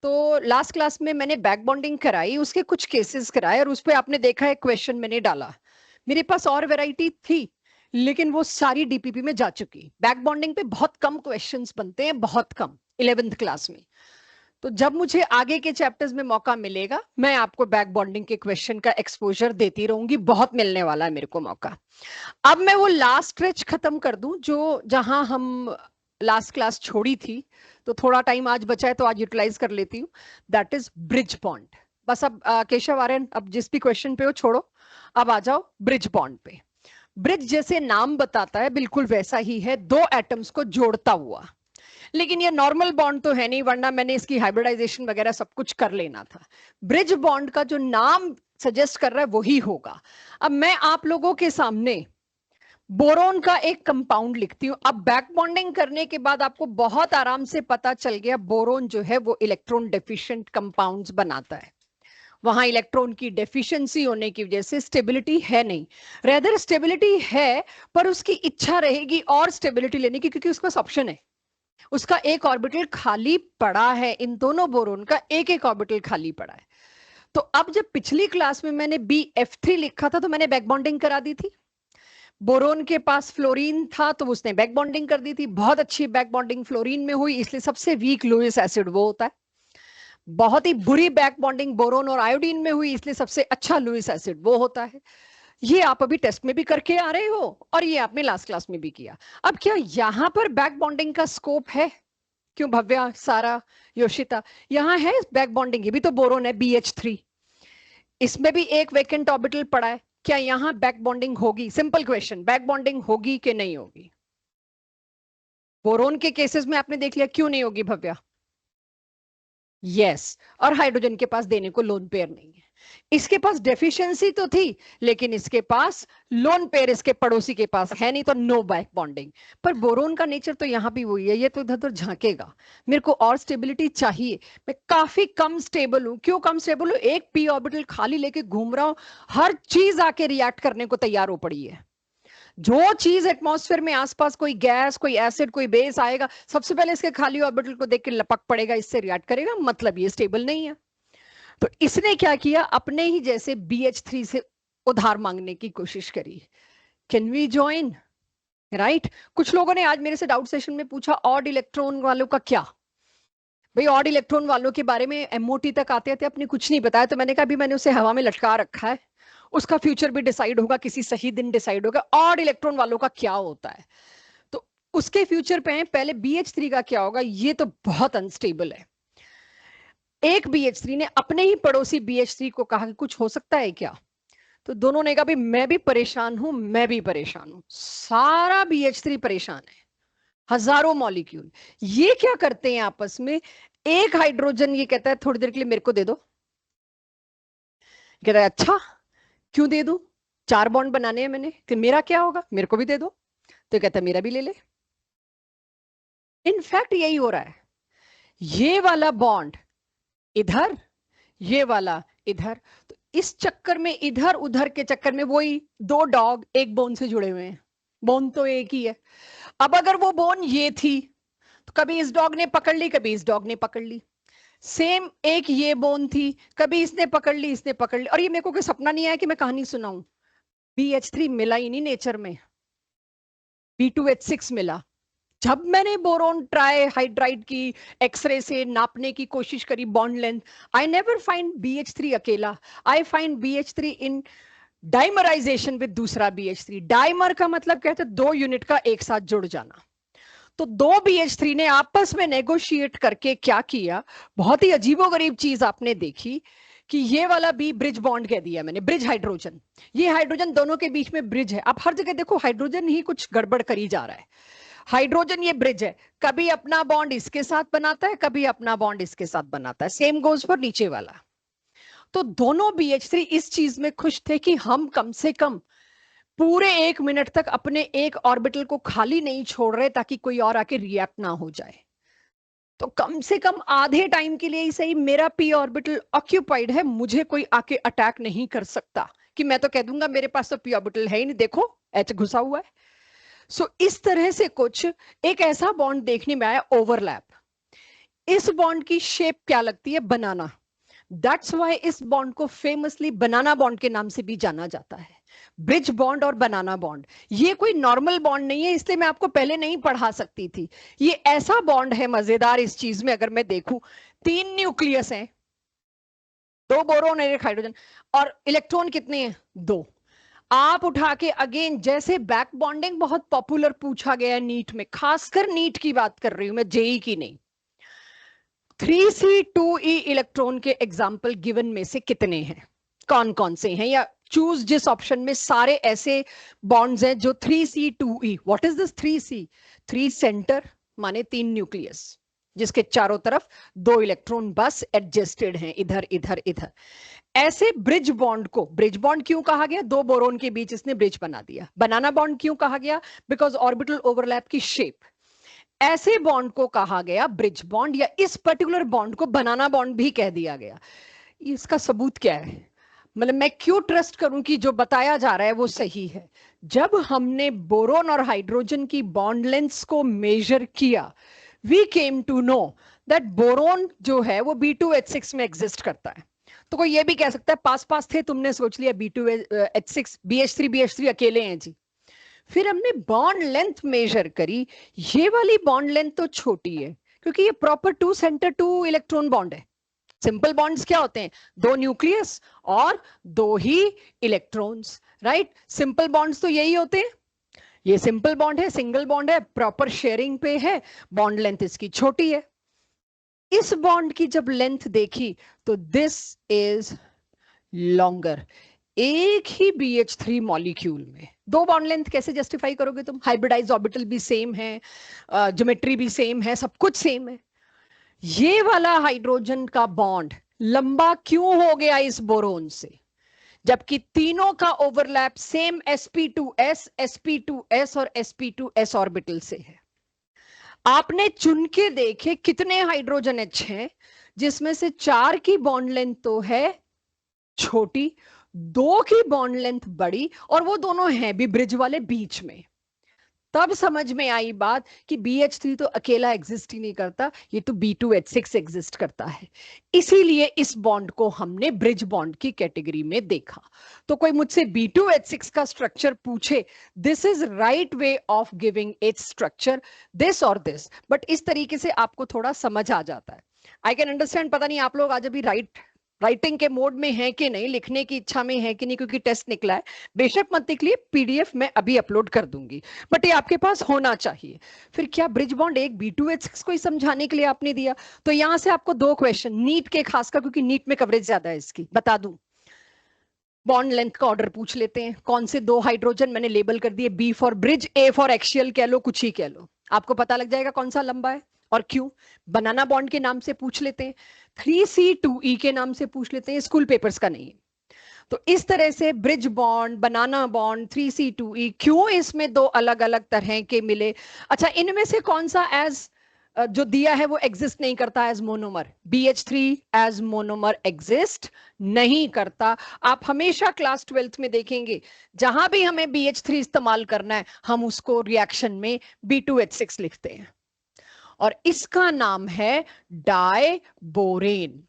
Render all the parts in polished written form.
तो last class में मैंने बैक बॉन्डिंग कराई, उसके कुछ केसेस कराए और उस पे आपने देखा है क्वेश्चन मैंने डाला। मेरे पास और वैरायटी थी लेकिन वो सारी डीपीपी में जा चुकी। बैक बॉन्डिंग पे बहुत कम क्वेश्चंस बनते हैं, बहुत कम 11th क्लास में। तो जब मुझे आगे के चैप्टर्स में मौका मिलेगा मैं आपको बैक बॉन्डिंग के क्वेश्चन का एक्सपोजर देती रहूंगी, बहुत मिलने वाला है मेरे को मौका। अब मैं वो लास्ट स्ट्रेच खत्म कर दूं जो जहां हम लास्ट क्लास छोड़ी थी, तो थोड़ा टाइम आज बचा है तो आज यूटिलाइज कर लेती हूँ। That is bridge bond. बस अब केशव आर्यन, अब जिस भी क्वेश्चन पे हो छोड़ो, अब आ जाओ ब्रिज बॉन्ड पे। ब्रिज जैसे नाम बताता है बिल्कुल वैसा ही है, दो एटम्स को जोड़ता हुआ। लेकिन ये नॉर्मल बॉन्ड तो है नहीं, वरना मैंने इसकी हाइब्रिडाइजेशन वगैरह सब कुछ कर लेना था। ब्रिज बॉन्ड का जो नाम सजेस्ट कर रहा है वही होगा। अब मैं आप लोगों के सामने बोरोन का एक कंपाउंड लिखती हूं। अब बैक बॉन्डिंग करने के बाद आपको बहुत आराम से पता चल गया बोरोन जो है वो इलेक्ट्रॉन डेफिशिएंट कंपाउंड्स बनाता है। वहां इलेक्ट्रॉन की डेफिशिएंसी होने की वजह से स्टेबिलिटी है नहीं, रेदर स्टेबिलिटी है पर उसकी इच्छा रहेगी और स्टेबिलिटी लेने की, क्योंकि उसके पास ऑप्शन है। उसका एक ऑर्बिटल खाली पड़ा है, इन दोनों बोरोन का एक एक ऑर्बिटल खाली पड़ा है। तो अब जब पिछली क्लास में मैंने BF3 लिखा था तो मैंने बैक बॉन्डिंग करा दी थी। बोरोन के पास फ्लोरीन था तो उसने बैक बॉन्डिंग कर दी थी, बहुत अच्छी बैक बॉन्डिंग फ्लोरीन में हुई, इसलिए सबसे वीक लुईस एसिड वो होता है। बहुत ही बुरी बैक बॉन्डिंग बोरोन और आयोडीन में हुई, इसलिए सबसे अच्छा लुईस एसिड वो होता है। ये आप अभी टेस्ट में भी करके आ रहे हो और ये आपने लास्ट क्लास में भी किया। अब क्या यहां पर बैक बॉन्डिंग का स्कोप है? क्यों भव्या, सारा, योशिता, यहां है बैक बॉन्डिंग? ये भी तो बोरोन है BH3, इसमें भी एक वेकेंट ऑर्बिटल पड़ा है। क्या यहां बैक बॉन्डिंग होगी? सिंपल क्वेश्चन, बैक बॉन्डिंग होगी कि नहीं होगी? बोरोन के केसेस में आपने देख लिया, क्यों नहीं होगी भव्या? यस, और हाइड्रोजन के पास देने को लोन पेयर नहीं है। इसके पास डेफिशिएंसी तो थी लेकिन इसके पास लोन पेयर इसके पड़ोसी के पास है नहीं, तो नो बैक बॉन्डिंग। पर बोरोन का नेचर तो यहां भी वही है, ये तो इधर उधर झांकेगा। मेरे को और स्टेबिलिटी चाहिए, मैं काफी कम स्टेबल हूं। क्यों कम स्टेबल हूं? एक p ऑर्बिटल खाली लेके घूम रहा हूं, हर चीज आके रिएक्ट करने को तैयार हो पड़ी है। जो चीज एटमॉस्फेयर में आसपास, कोई गैस, कोई एसिड, कोई बेस आएगा, सबसे पहले इसके खाली ऑर्बिटल को देख के लपक पड़ेगा, इससे रिएक्ट करेगा, मतलब ये स्टेबल नहीं है। तो इसने क्या किया, अपने ही जैसे BH3 से उधार मांगने की कोशिश करी। Can we join? राइट। कुछ लोगों ने आज मेरे से डाउट सेशन में पूछा ऑड इलेक्ट्रॉन वालों का क्या? भाई ऑड इलेक्ट्रॉन वालों के बारे में MOT तक आते थे अपने कुछ नहीं बताया, तो मैंने कहा अभी मैंने उसे हवा में लटका रखा है, उसका फ्यूचर भी डिसाइड होगा, किसी सही दिन डिसाइड होगा ऑड इलेक्ट्रॉन वालों का क्या होता है। तो उसके फ्यूचर पे है, पहले BH3 का क्या होगा, ये तो बहुत अनस्टेबल है। एक BH3 ने अपने ही पड़ोसी BH3 को कहा कि कुछ हो सकता है क्या? तो दोनों ने कहा भाई मैं भी परेशान हूं, मैं भी परेशान हूं, सारा BH3 परेशान है, हजारों मॉलिक्यूल। ये क्या करते हैं आपस में, एक हाइड्रोजन ये कहता है थोड़ी देर के लिए मेरे को दे दो, कहता है अच्छा क्यों दे दूं, 4 बॉन्ड बनाने हैं मैंने, कि मेरा क्या होगा, मेरे को भी दे दो। तो कहता है मेरा भी ले ले। इनफैक्ट यही हो रहा है, ये वाला बॉन्ड इधर, ये वाला इधर, तो इस चक्कर में, इधर उधर के चक्कर में, वही दो डॉग एक बोन से जुड़े हुए हैं, बोन तो एक ही है। अब अगर वो बोन ये थी तो कभी इस डॉग ने पकड़ ली, कभी इस डॉग ने पकड़ ली। सेम एक ये बोन थी, कभी इसने पकड़ ली, इसने पकड़ ली। और ये मेरे को कोई सपना नहीं आया कि मैं कहानी सुनाऊं, BH3 मिला ही नहीं नेचर में, B2H6 मिला। जब मैंने बोरोन ट्राई हाइड्राइड की एक्सरे से नापने की कोशिश करी bond length, I never find BH3 अकेला, I find BH3 in dimerisation with दूसरा BH3। डाइमर का मतलब कहते हैं 2 यूनिट का एक साथ जुड़ जाना। तो 2 BH3 ने आपस में नेगोशिएट करके क्या किया, बहुत ही अजीबोगरीब चीज आपने देखी कि ये वाला भी ब्रिज बॉन्ड कह दिया मैंने, ब्रिज हाइड्रोजन। ये हाइड्रोजन दोनों के बीच में ब्रिज है। आप हर जगह देखो हाइड्रोजन ही कुछ गड़बड़ करी जा रहा है। हाइड्रोजन ये ब्रिज है, कभी अपना बॉन्ड इसके साथ बनाता है, कभी अपना बॉन्ड इसके साथ बनाता है, सेम गोज फॉर नीचे वाला। तो दोनों BH3 इस चीज में खुश थे कि हम कम से कम पूरे 1 मिनट तक अपने एक ऑर्बिटल को खाली नहीं छोड़ रहे ताकि कोई और आके रिएक्ट ना हो जाए। तो कम से कम आधे टाइम के लिए ही सही मेरा p ऑर्बिटल ऑक्यूपाइड है, मुझे कोई आके अटैक नहीं कर सकता कि मैं तो कह दूंगा मेरे पास तो p ऑर्बिटल है ही नहीं, देखो H घुसा हुआ है। सो इस तरह से कुछ एक ऐसा बॉन्ड देखने में आया, ओवरलैप। इस बॉन्ड की शेप क्या लगती है? बनाना। दैट्स वाई इस बॉन्ड को फेमसली बनाना बॉन्ड के नाम से भी जाना जाता है। ब्रिज बॉन्ड और बनाना बॉन्ड, ये कोई नॉर्मल बॉन्ड नहीं है, इसलिए मैं आपको पहले नहीं पढ़ा सकती थी। ये ऐसा बॉन्ड है मजेदार इस चीज में, अगर मैं देखूं 3 न्यूक्लियस हैं, 2 बोरोन और 1 हाइड्रोजन, और इलेक्ट्रॉन कितने हैं? 2। आप उठा के अगेन, जैसे बैक बॉन्डिंग बहुत पॉपुलर पूछा गया है नीट में, खासकर नीट की बात कर रही हूं मैं, जेई की नहीं। 3C2E इलेक्ट्रॉन के एग्जाम्पल गिवन में से कितने हैं? कौन कौन से हैं? या चूज जिस ऑप्शन में सारे ऐसे बॉन्ड्स हैं जो 3C2E। What is this 3C? 3 centre माने 3 न्यूक्लियस, जिसके चारों तरफ 2 इलेक्ट्रॉन बस एडजस्टेड हैं, इधर इधर इधर। ऐसे ब्रिज बॉन्ड को ब्रिज बॉन्ड क्यों कहा गया? 2 बोरोन के बीच इसने ब्रिज बना दिया। बनाना बॉन्ड क्यों कहा गया? बिकॉज ऑर्बिटल ओवरलैप की शेप। ऐसे बॉन्ड को कहा गया ब्रिज बॉन्ड, या इस पर्टिकुलर बॉन्ड को बनाना बॉन्ड भी कह दिया गया। इसका सबूत क्या है? मतलब मैं क्यों ट्रस्ट करूं कि जो बताया जा रहा है वो सही है? जब हमने बोरोन और हाइड्रोजन की बॉन्ड लेंथ्स को मेजर किया, we came to know that boron जो है वो B2H6 में एग्जिस्ट करता है। तो कोई ये भी कह सकता है पास पास थे, तुमने सोच लिया B2H6 BH3 अकेले हैं जी। फिर हमने बॉन्ड लेंथ मेजर करी, ये वाली बॉन्ड लेंथ तो छोटी है, क्योंकि ये प्रॉपर 2 सेंटर 2 इलेक्ट्रॉन बॉन्ड है। सिंपल बॉन्ड्स क्या होते हैं? 2 न्यूक्लियस और 2 ही इलेक्ट्रॉन्स, राइट? सिंपल बॉन्ड्स तो यही होते हैं। ये सिंपल बॉन्ड है, सिंगल बॉन्ड है, प्रॉपर शेयरिंग पे है, बॉन्ड लेंथ इसकी छोटी है। इस बॉन्ड की जब लेंथ देखी तो दिस इज लॉन्गर। एक ही BH3 मॉलिक्यूल में 2 बॉन्ड लेंथ कैसे जस्टिफाई करोगे तुम? हाइब्रिडाइज ऑर्बिटल भी सेम है, ज्योमेट्री भी सेम है, सब कुछ सेम है। ये वाला हाइड्रोजन का बॉन्ड लंबा क्यों हो गया इस बोरोन से, जबकि तीनों का ओवरलैप सेम sp2s sp2s और sp2s ऑर्बिटल से है? आपने चुन के देखे कितने हाइड्रोजन H हैं, जिसमें से 4 की बॉन्ड लेंथ तो है छोटी, 2 की बॉन्ड लेंथ बड़ी, और वो दोनों हैं भी ब्रिज वाले बीच में। तब समझ में आई बात कि BH3 तो अकेला एग्जिस्ट ही नहीं करता, ये तो B2H6 एग्जिस्ट करता है। इसीलिए इस बॉन्ड को हमने ब्रिज बॉन्ड की कैटेगरी में देखा। तो कोई मुझसे B2H6 का स्ट्रक्चर पूछे, this is right way of giving its structure, this और दिस, बट इस तरीके से आपको थोड़ा समझ आ जाता है। I can understand. पता नहीं आप लोग आज अभी राइटिंग के मोड में है कि नहीं, लिखने की इच्छा में है कि नहीं, क्योंकि टेस्ट निकला है। बेशक मत निकलिए, PDF मैं अभी अपलोड कर दूंगी, बट ये आपके पास होना चाहिए। फिर क्या ब्रिज बॉन्ड एक B2H6 को ही समझाने के लिए आपने दिया? तो यहां से आपको 2 क्वेश्चन नीट के, खासकर क्योंकि नीट में कवरेज ज्यादा है इसकी, बता दूं। बॉन्ड लेंथ का ऑर्डर पूछ लेते हैं, कौन से 2 हाइड्रोजन मैंने लेबल कर दिए, B for bridge, A for axial, कह लो कुछ ही कह लो, आपको पता लग जाएगा कौन सा लंबा है और क्यों। बनाना बॉन्ड के नाम से पूछ लेते हैं, 3C2E के नाम से पूछ लेते हैं, स्कूल पेपर्स का नहीं है। तो इस तरह से ब्रिज बॉन्ड, बनाना बॉन्ड, 3C2E, क्यों इसमें 2 अलग अलग तरह के मिले। अच्छा, इनमें से कौन सा एज जो दिया है वो एग्जिस्ट नहीं करता as monomer? BH3 as monomer exist नहीं करता। आप हमेशा क्लास 12th में देखेंगे, जहां भी हमें BH3 इस्तेमाल करना है, हम उसको रिएक्शन में B2H6 लिखते हैं, और इसका नाम है डायबोरेन।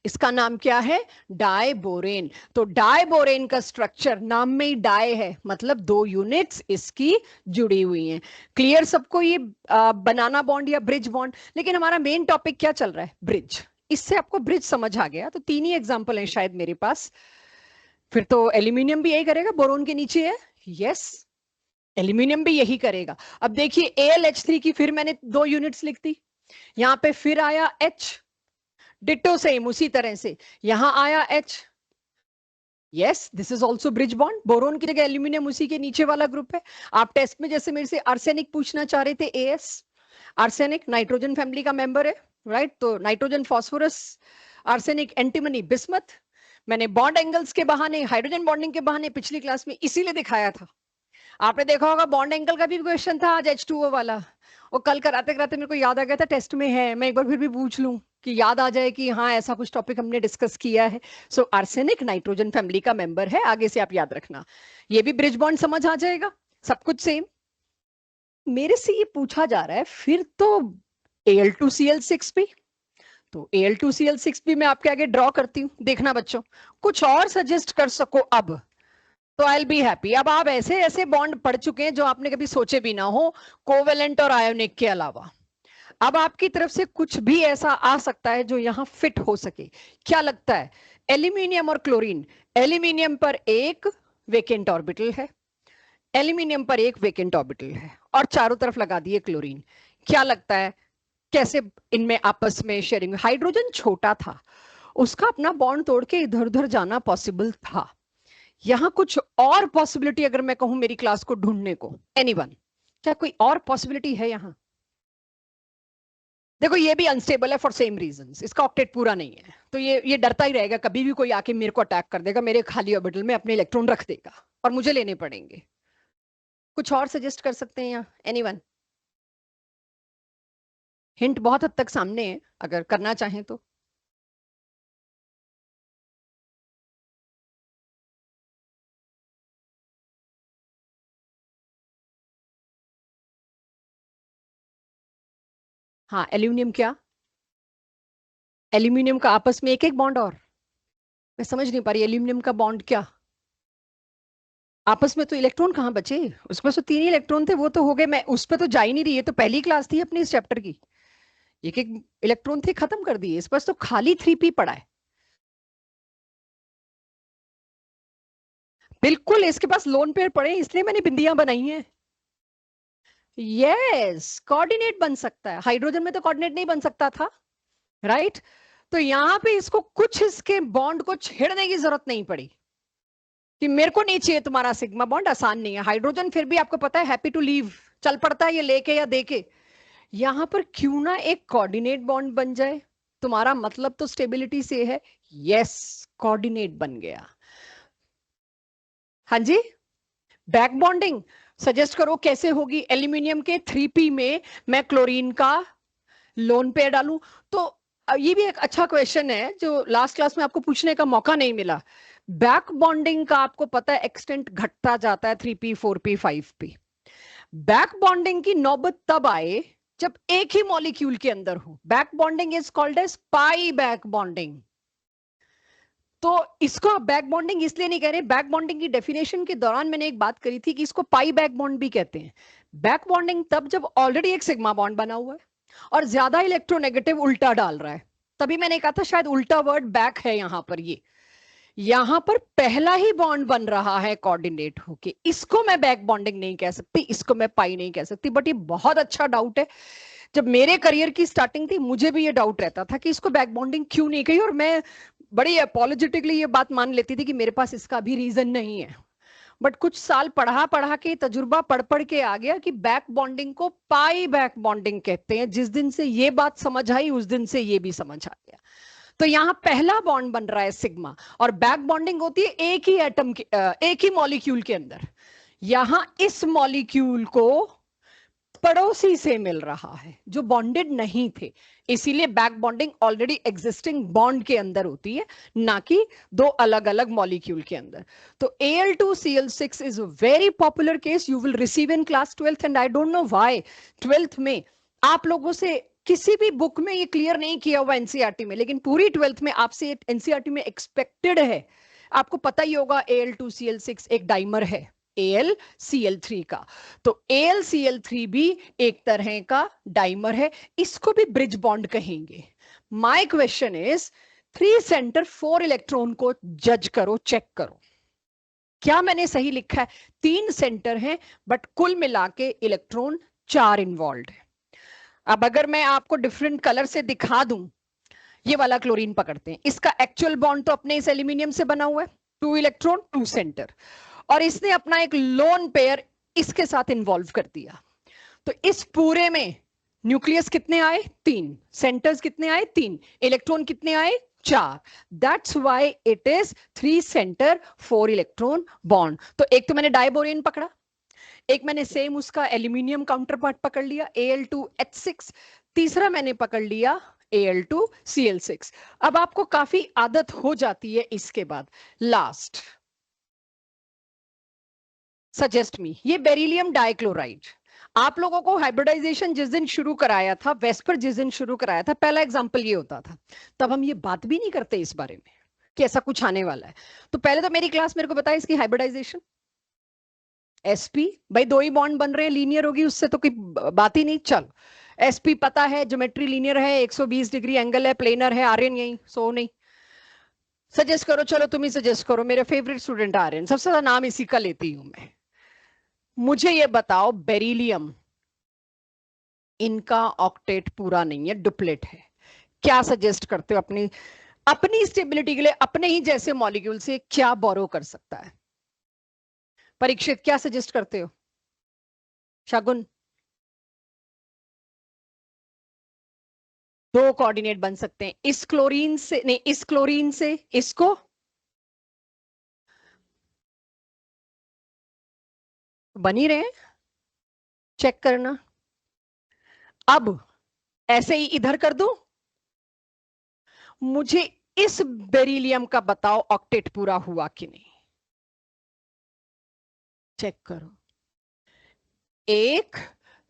इसका नाम क्या है? डायबोरेन। तो डायबोरेन का स्ट्रक्चर नाम में ही डाई है, मतलब 2 यूनिट्स इसकी जुड़ी हुई हैं। क्लियर सबको ये बनाना बॉन्ड या ब्रिज बॉन्ड? लेकिन हमारा मेन टॉपिक क्या चल रहा है? ब्रिज। इससे आपको ब्रिज समझ आ गया तो 3 ही एग्जांपल है शायद मेरे पास। फिर तो एल्यूमिनियम भी यही करेगा, बोरोन के नीचे है। यस, एल्यूमिनियम भी यही करेगा। अब देखिए AlH3 की फिर मैंने 2 यूनिट्स लिख दी, यहां पे फिर आया H, डिट्टो सेम उसी तरह से यहां आया H। Yes, this is also bridge bond. Boron की जगह एल्यूमिनियम उसी के नीचे वाला ग्रुप है। आप टेस्ट में जैसे मेरे से आर्सेनिक पूछना चाह रहे थे, AS, आर्सेनिक नाइट्रोजन फैमिली का मेंबर है, राइट? तो nitrogen phosphorus, arsenic antimony bismuth. मैंने बॉन्ड एंगल्स के बहाने, हाइड्रोजन बॉन्डिंग के बहाने पिछली क्लास में इसीलिए दिखाया था। आपने देखा होगा बॉन्ड एंगल का भी क्वेश्चन था आज, H2O वाला। और कल कराते कराते मेरे को याद आ गया था टेस्ट में है, मैं एक बार फिर भी पूछ लूं कि याद आ जाए कि हाँ ऐसा कुछ टॉपिक हमने डिस्कस किया है। सो आर्सेनिक नाइट्रोजन फैमिली का मेंबर है, आगे से आप याद रखना। ये भी ब्रिज बॉन्ड समझ आ जाएगा, सब कुछ सेम। मेरे से ये पूछा जा रहा है फिर तो Al2Cl6 भी, तो Al2Cl6 भी मैं आपके आगे ड्रॉ करती हूँ, देखना बच्चों कुछ और सजेस्ट कर सको अब तो आई विल बी हैप्पी। अब आप ऐसे ऐसे बॉन्ड पढ़ चुके हैं जो आपने कभी सोचे भी ना हो, कोवेलेंट और आयोनिक के अलावा। अब आपकी तरफ से कुछ भी ऐसा आ सकता है जो यहां फिट हो सके। क्या लगता है? एल्यूमिनियम और क्लोरीन, एल्यूमिनियम पर एक वेकेंट ऑर्बिटल है, एल्यूमिनियम पर एक वेकेंट ऑर्बिटल है, और चारों तरफ लगा दिए क्लोरीन। क्या लगता है कैसे इनमें आपस में शेयरिंग? हाइड्रोजन छोटा था, उसका अपना बॉन्ड तोड़ के इधर उधर जाना पॉसिबल था। यहां कुछ और पॉसिबिलिटी अगर मैं कहूं मेरी क्लास को ढूंढने को, एनीवन, क्या कोई और पॉसिबिलिटी है यहां? देखो ये भी अनस्टेबल है फॉर सेम रीजंस, इसका ऑक्टेट पूरा नहीं है, तो ये डरता ही रहेगा कभी भी कोई आके मेरे को अटैक कर देगा, मेरे खाली ऑर्बिटल में अपने इलेक्ट्रॉन रख देगा और मुझे लेने पड़ेंगे। कुछ और सजेस्ट कर सकते हैं यहाँ, एनीवन? हिंट बहुत हद तक सामने है, अगर करना चाहें तो। हाँ, एल्यूमिनियम क्या? एल्यूमिनियम का आपस में एक एक बॉन्ड, और मैं समझ नहीं पा रही, एल्यूमिनियम का बॉन्ड क्या? आपस में तो इलेक्ट्रॉन कहाँ बचे? उसमें तो 3 ही इलेक्ट्रॉन थे, वो तो हो गए, मैं उस पर तो जा ही नहीं रही है, तो पहली क्लास थी अपनी इस चैप्टर की, एक एक इलेक्ट्रॉन थे, खत्म कर दिए, इस पर तो खाली 3p पड़ा है। बिल्कुल इसके पास लोन पेयर पड़े, इसलिए मैंने बिंदियां बनाई हैं। यस, कोऑर्डिनेट बन सकता है, हाइड्रोजन में तो कोऑर्डिनेट नहीं बन सकता था, राइट? तो यहां पे इसको कुछ इसके बॉन्ड को छेड़ने की जरूरत नहीं पड़ी कि मेरे को नहीं चाहिए तुम्हारा सिग्मा बॉन्ड, आसान नहीं है। हाइड्रोजन फिर भी आपको पता है हैप्पी टू लीव, चल पड़ता है ये लेके या देके। यहां पर क्यों ना एक कोऑर्डिनेट बॉन्ड बन जाए? तुम्हारा मतलब तो स्टेबिलिटी से है, यस, कोऑर्डिनेट बन गया। हाँ जी, बैक बॉन्डिंग सजेस्ट करो कैसे होगी? एल्यूमिनियम के 3p में मैं क्लोरीन का लोन पेयर डालूं तो ये भी एक अच्छा क्वेश्चन है जो लास्ट क्लास में आपको पूछने का मौका नहीं मिला। बैक बॉन्डिंग का आपको पता है एक्सटेंट घटता जाता है 3p 4p 5p। Back bonding की नौबत तब आए जब एक ही मॉलिक्यूल के अंदर हो। Back bonding is called as pi back bonding. तो इसको आप बैक बॉन्डिंग इसलिए नहीं कह रहे, बैक बॉन्डिंग की डेफिनेशन के दौरान मैंने एक बात करी थी कि इसको पाई बैक बॉन्ड भी कहते हैं। बैक बॉन्डिंग तब जब ऑलरेडी एक सिग्मा बॉन्ड बना हुआ है और ज्यादा इलेक्ट्रोनेगेटिव उल्टा डाल रहा है, तभी मैंने कहा था शायद उल्टा वर्ड बैक है यहां पर। ये यहां पर पहला ही बॉन्ड बन रहा है कोऑर्डिनेट होके, इसको मैं बैक बॉन्डिंग नहीं कह सकती, इसको मैं पाई नहीं कह सकती। बट ये बहुत अच्छा डाउट है, जब मेरे करियर की स्टार्टिंग थी मुझे भी ये डाउट रहता था कि इसको बैक बॉन्डिंग क्यों नहीं कही, और मैं बड़ी अपोलोजेटिकली ये बात मान लेती थी कि मेरे पास इसका भी रीजन नहीं है। बट कुछ साल पढ़ा पढ़ा के, तजुर्बा पढ़ पढ़ के आ गया कि बैक बॉन्डिंग को पाई बैक बॉन्डिंग कहते हैं। जिस दिन से ये बात समझ आई उस दिन से ये भी समझ आ गया। तो यहाँ पहला बॉन्ड बन रहा है सिग्मा, और बैक बॉन्डिंग होती है एक ही एटम के, एक ही मॉलिक्यूल के अंदर। यहां इस मॉलिक्यूल को पड़ोसी से मिल रहा है जो बॉन्डेड नहीं थे, इसीलिए back bonding already existing bond के अंदर होती है, ना कि दो अलग अलग मॉलिक्यूल के अंदर। तो Al2Cl6 is a very popular case, you will receive in class 12th, and I don't know why 12th में आप लोगों से किसी भी बुक में ये क्लियर नहीं किया हुआ एनसीईआरटी में, लेकिन पूरी 12th में आपसे एनसीईआरटी में एक्सपेक्टेड है। आपको पता ही होगा Al2Cl6 एक डाइमर है AlCl3 का, तो AlCl3 भी एक तरह का डाइमर है, इसको भी ब्रिज बॉन्ड कहेंगे। My question is 3 centre 4 electron को जज करो, चेक करो क्या मैंने सही लिखा है। 3 सेंटर हैं बट कुल मिला के इलेक्ट्रॉन 4 इन्वॉल्व है। अब अगर मैं आपको डिफरेंट कलर से दिखा दूं, ये वाला क्लोरीन पकड़ते हैं, इसका एक्चुअल बॉन्ड तो अपने इस एल्यूमिनियम से बना हुआ है, 2 इलेक्ट्रॉन 2 सेंटर, और इसने अपना एक लोन पेयर इसके साथ इन्वॉल्व कर दिया। तो इस पूरे में न्यूक्लियस कितने आए? 3, सेंटर्स कितने आए? 3, इलेक्ट्रॉन कितने आए? 4। That's why it is 3 centre 4 electron bond. तो एक तो मैंने डाइबोरेन पकड़ा, एक मैंने सेम उसका एल्यूमिनियम काउंटर पार्ट पकड़ लिया Al2H6, तीसरा मैंने पकड़ लिया Al2Cl6। अब आपको काफी आदत हो जाती है इसके बाद। लास्ट सजेस्ट मी, ये बेरिलियम डाइक्लोराइड आप लोगों को हाइब्रिडाइजेशन जिस दिन शुरू कराया था, वेस्पर जिस दिन शुरू कराया था, पहला एग्जाम्पल ये होता था, तब हम ये बात भी नहीं करते इस बारे में कि ऐसा कुछ आने वाला है। तो पहले तो मेरी क्लास मेरे को बताया इसकी हाइब्रिडाइजेशन, एसपी भाई दो ही बॉन्ड बन रहे हैं, लीनियर होगी उससे तो कोई बात ही नहीं। चलो एसपी पता है, ज्योमेट्री लीनियर है, 120 डिग्री एंगल है, प्लेनर है, आर्यन यही सो नहीं। सजेस्ट करो, चलो तुम ही सजेस्ट करो, मेरे फेवरेट स्टूडेंट आर्यन, सबसे ज्यादा नाम इसी का लेती हूं मैं। मुझे ये बताओ बेरिलियम, इनका ऑक्टेट पूरा नहीं है, डुप्लेट है। क्या सजेस्ट करते हो अपनी अपनी स्टेबिलिटी के लिए अपने ही जैसे मॉलिक्यूल से क्या बोरो कर सकता है? परीक्षित क्या सजेस्ट करते हो? शगुन? दो कोऑर्डिनेट बन सकते हैं, इस क्लोरीन से नहीं, इस क्लोरीन से इसको बन ही रहे हैं, चेक करना। अब ऐसे ही इधर कर दूं, मुझे इस बेरिलियम का बताओ ऑक्टेट पूरा हुआ कि नहीं, चेक करो। 1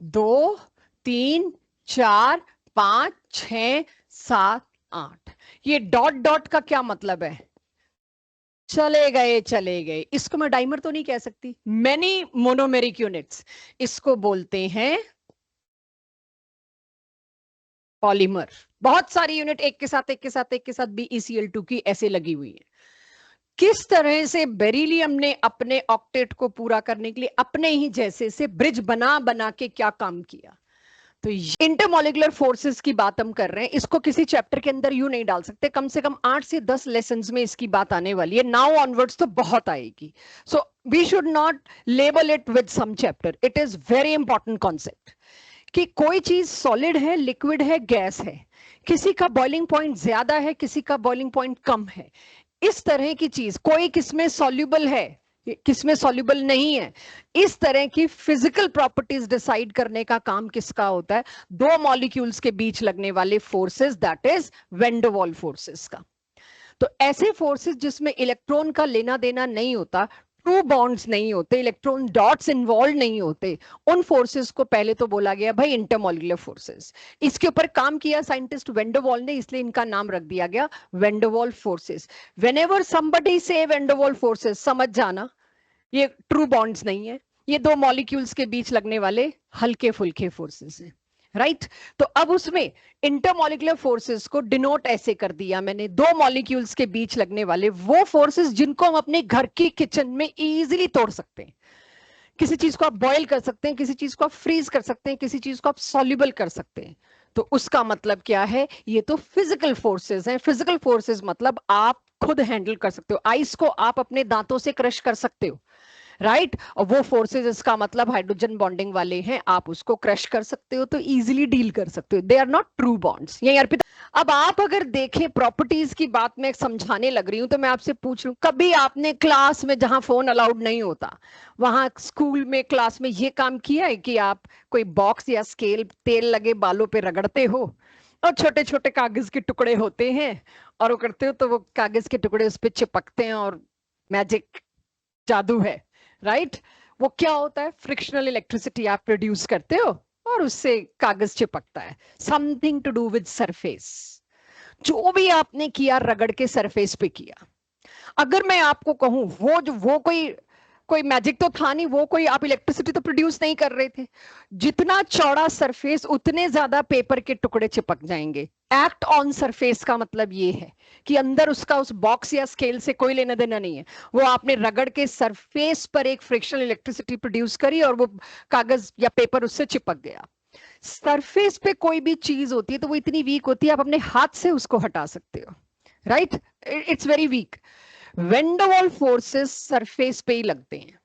2 3 4 5 6 7 8, ये डॉट डॉट का क्या मतलब है? चले गए चले गए। इसको मैं डाइमर तो नहीं कह सकती, मैनी मोनोमेरिक यूनिट्स, इसको बोलते हैं पॉलीमर। बहुत सारी यूनिट एक के साथ एक के साथ एक के साथ BeCl2 की ऐसे लगी हुई है। किस तरह से बेरिलियम ने अपने ऑक्टेट को पूरा करने के लिए अपने ही जैसे से ब्रिज बना बना के क्या काम किया। तो इंटरमोलिकुलर फोर्सेस की बात हम कर रहे हैं, इसको किसी चैप्टर के अंदर यूं नहीं डाल सकते, कम से कम 8 से 10 लेसन्स में इसकी बात आने वाली है, नाउ ऑनवर्ड्स तो बहुत आएगी। So we should not label it with some chapter, it is very important concept कि कोई चीज सॉलिड है, लिक्विड है, गैस है, किसी का बॉइलिंग पॉइंट ज्यादा है, किसी का बॉइलिंग पॉइंट कम है, इस तरह की चीज, कोई किसमें सॉल्युबल है, किसमें सॉल्युबल नहीं है, इस तरह की फिजिकल प्रॉपर्टीज डिसाइड करने का काम किसका होता है? दो मॉलिक्यूल्स के बीच लगने वाले forces, that is van der Waals forces का। तो ऐसे फोर्सेस जिसमें इलेक्ट्रॉन का लेना देना नहीं होता, ट्रू बॉन्ड्स नहीं होते, इलेक्ट्रॉन डॉट्स इन्वॉल्व नहीं होते, उन फोर्सेस को पहले तो बोला गया भाई इंटरमॉलिकुलर फोर्सेस। इसके ऊपर काम किया साइंटिस्ट वैन डर वाल्स ने, इसलिए इनका नाम रख दिया गया van der Waals forces. Whenever somebody से वैन डर वाल्स फोर्सेस, समझ जाना ये ट्रू बॉन्ड्स नहीं है, ये दो मॉलिक्यूल्स के बीच लगने वाले हल्के फुल्के फोर्सेस हैं, राइट? तो अब उसमें इंटरमॉलिकुलर फोर्सेस को डिनोट ऐसे कर दिया मैंने, दो मॉलिक्यूल्स के बीच लगने वाले वो फोर्सेस जिनको हम अपने घर की किचन में इजीली तोड़ सकते हैं। किसी चीज को आप बॉयल कर सकते हैं, किसी चीज को आप फ्रीज कर सकते हैं, किसी चीज को आप सॉल्युबल कर सकते हैं। तो उसका मतलब क्या है? ये तो फिजिकल फोर्सेस हैं। फिजिकल फोर्सेस मतलब आप खुद हैंडल कर सकते हो, आइस को आप अपने दांतों से क्रश कर सकते हो, राइट? और वो फोर्सेस, इसका मतलब हाइड्रोजन बॉन्डिंग वाले हैं, आप उसको क्रश कर सकते हो, तो इजीली डील कर सकते हो। They are not true bonds. ये अर्पिता, अब आप अगर देखें प्रॉपर्टीज की बात मैं समझाने लग रही हूं, तो मैं आपसे पूछ लूं, कभी आपने क्लास में, जहां फोन अलाउड नहीं होता, वहां स्कूल में क्लास में ये काम किया है कि आप कोई बॉक्स या स्केल तेल लगे बालों पे रगड़ते हो और छोटे छोटे कागज के टुकड़े होते हैं और वो करते हो, तो वो कागज के टुकड़े उस पर चिपकते हैं और मैजिक जादू है, राइट? वो क्या होता है? फ्रिक्शनल इलेक्ट्रिसिटी आप प्रोड्यूस करते हो और उससे कागज चिपकता है। Something to do with surface. जो भी आपने किया रगड़ के सरफेस पे किया। अगर मैं आपको कहूं वो कोई कोई मैजिक तो था नहीं, वो कोई आप इलेक्ट्रिसिटी तो प्रोड्यूस नहीं कर रहे थे, जितना चौड़ा सरफेस उतने ज्यादा पेपर के टुकड़े चिपक जाएंगे। एक्ट ऑन सरफेस का मतलब ये है कि अंदर उसका उस बॉक्स या स्केल से कोई लेना देना नहीं है, वो आपने रगड़ के सरफेस पर एक फ्रिक्शनल इलेक्ट्रिसिटी प्रोड्यूस करी और वो कागज या पेपर उससे चिपक गया। सरफेस पे कोई भी चीज होती है तो वो इतनी वीक होती है, आप अपने हाथ से उसको हटा सकते हो, right? It's very weak. Van der Waals forces surface पे ही लगते हैं,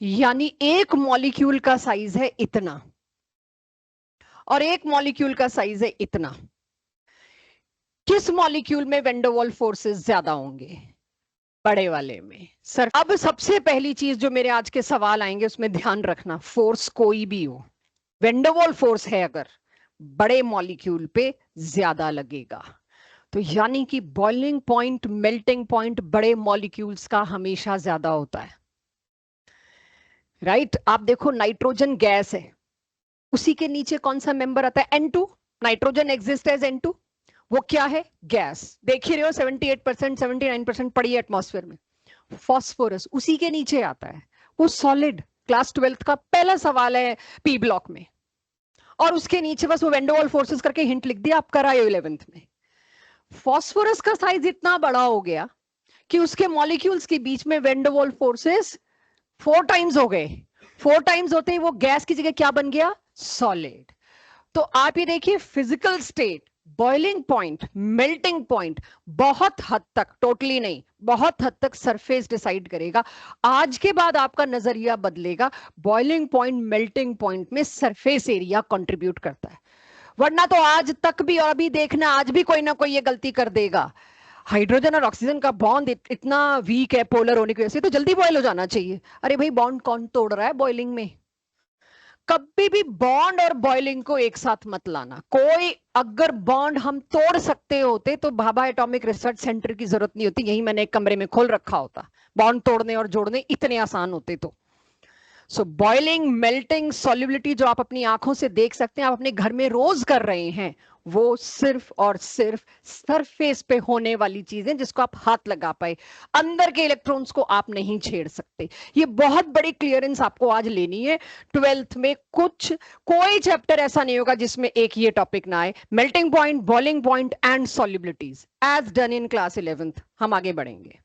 यानी एक मॉलिक्यूल का साइज है इतना और एक मॉलिक्यूल का साइज है इतना। किस मॉलिक्यूल में वैन डर वाल्स फोर्सेस ज्यादा होंगे? बड़े वाले में। सर अब सबसे पहली चीज जो मेरे आज के सवाल आएंगे उसमें ध्यान रखना, फोर्स कोई भी हो, वैन डर वाल्स फोर्स है अगर, बड़े मॉलिक्यूल पे ज्यादा लगेगा। तो यानी कि बॉइलिंग पॉइंट, मेल्टिंग पॉइंट बड़े मॉलिक्यूल्स का हमेशा ज्यादा होता है, राइट? आप देखो नाइट्रोजन गैस है, उसी के नीचे कौन सा मेंबर आता है? N2। Nitrogen exist as N2। वो क्या है? गैस। देख ही रहे हो 78% 79% पड़ी है एटमॉस्फेयर में। फॉस्फोरस उसी के नीचे आता है, वो सॉलिड। क्लास 12th का पहला सवाल है पी ब्लॉक में। और उसके नीचे बस वो वेंडोवॉल फोर्सेस करके हिंट लिख दिया, आप कराए 11th में। फॉस्फोरस का साइज इतना बड़ा हो गया कि उसके मॉलिक्यूल्स के बीच में वेंडोवॉल फोर्सेस 4 टाइम्स हो गए। 4 टाइम्स होते ही वो गैस की जगह क्या बन गया? सॉलिड। तो आप ये देखिए, physical state, boiling point, melting point बहुत हद तक, टोटली नहीं, बहुत हद तक सरफेस डिसाइड करेगा। आज के बाद आपका नजरिया बदलेगा। बॉइलिंग पॉइंट, मेल्टिंग पॉइंट में सरफेस एरिया कंट्रीब्यूट करता है। वरना तो आज तक भी, और अभी देखना आज भी कोई ना कोई ये गलती कर देगा। हाइड्रोजन और ऑक्सीजन का बॉन्ड इतना वीक है पोलर होने की वजह से, तो जल्दी बॉयल हो जाना चाहिए। अरे भाई, बॉन्ड कौन तोड़ रहा है बॉइलिंग में? कभी भी बॉन्ड और बॉइलिंग को एक साथ मत लाना। कोई अगर बॉन्ड हम तोड़ सकते होते तो भाभा एटॉमिक रिसर्च सेंटर की जरूरत नहीं होती, यही मैंने एक कमरे में खोल रखा होता। बॉन्ड तोड़ने और जोड़ने इतने आसान होते तो। सो बॉइलिंग, मेल्टिंग, सॉल्युबिलिटी जो आप अपनी आंखों से देख सकते हैं, आप अपने घर में रोज कर रहे हैं, वो सिर्फ और सिर्फ सरफेस पे होने वाली चीजें जिसको आप हाथ लगा पाए। अंदर के इलेक्ट्रॉन्स को आप नहीं छेड़ सकते। ये बहुत बड़ी क्लियरेंस आपको आज लेनी है। 12th में कोई चैप्टर ऐसा नहीं होगा जिसमें एक ये टॉपिक ना आए। Melting point, boiling point and solubilities as done in class 11th। हम आगे बढ़ेंगे।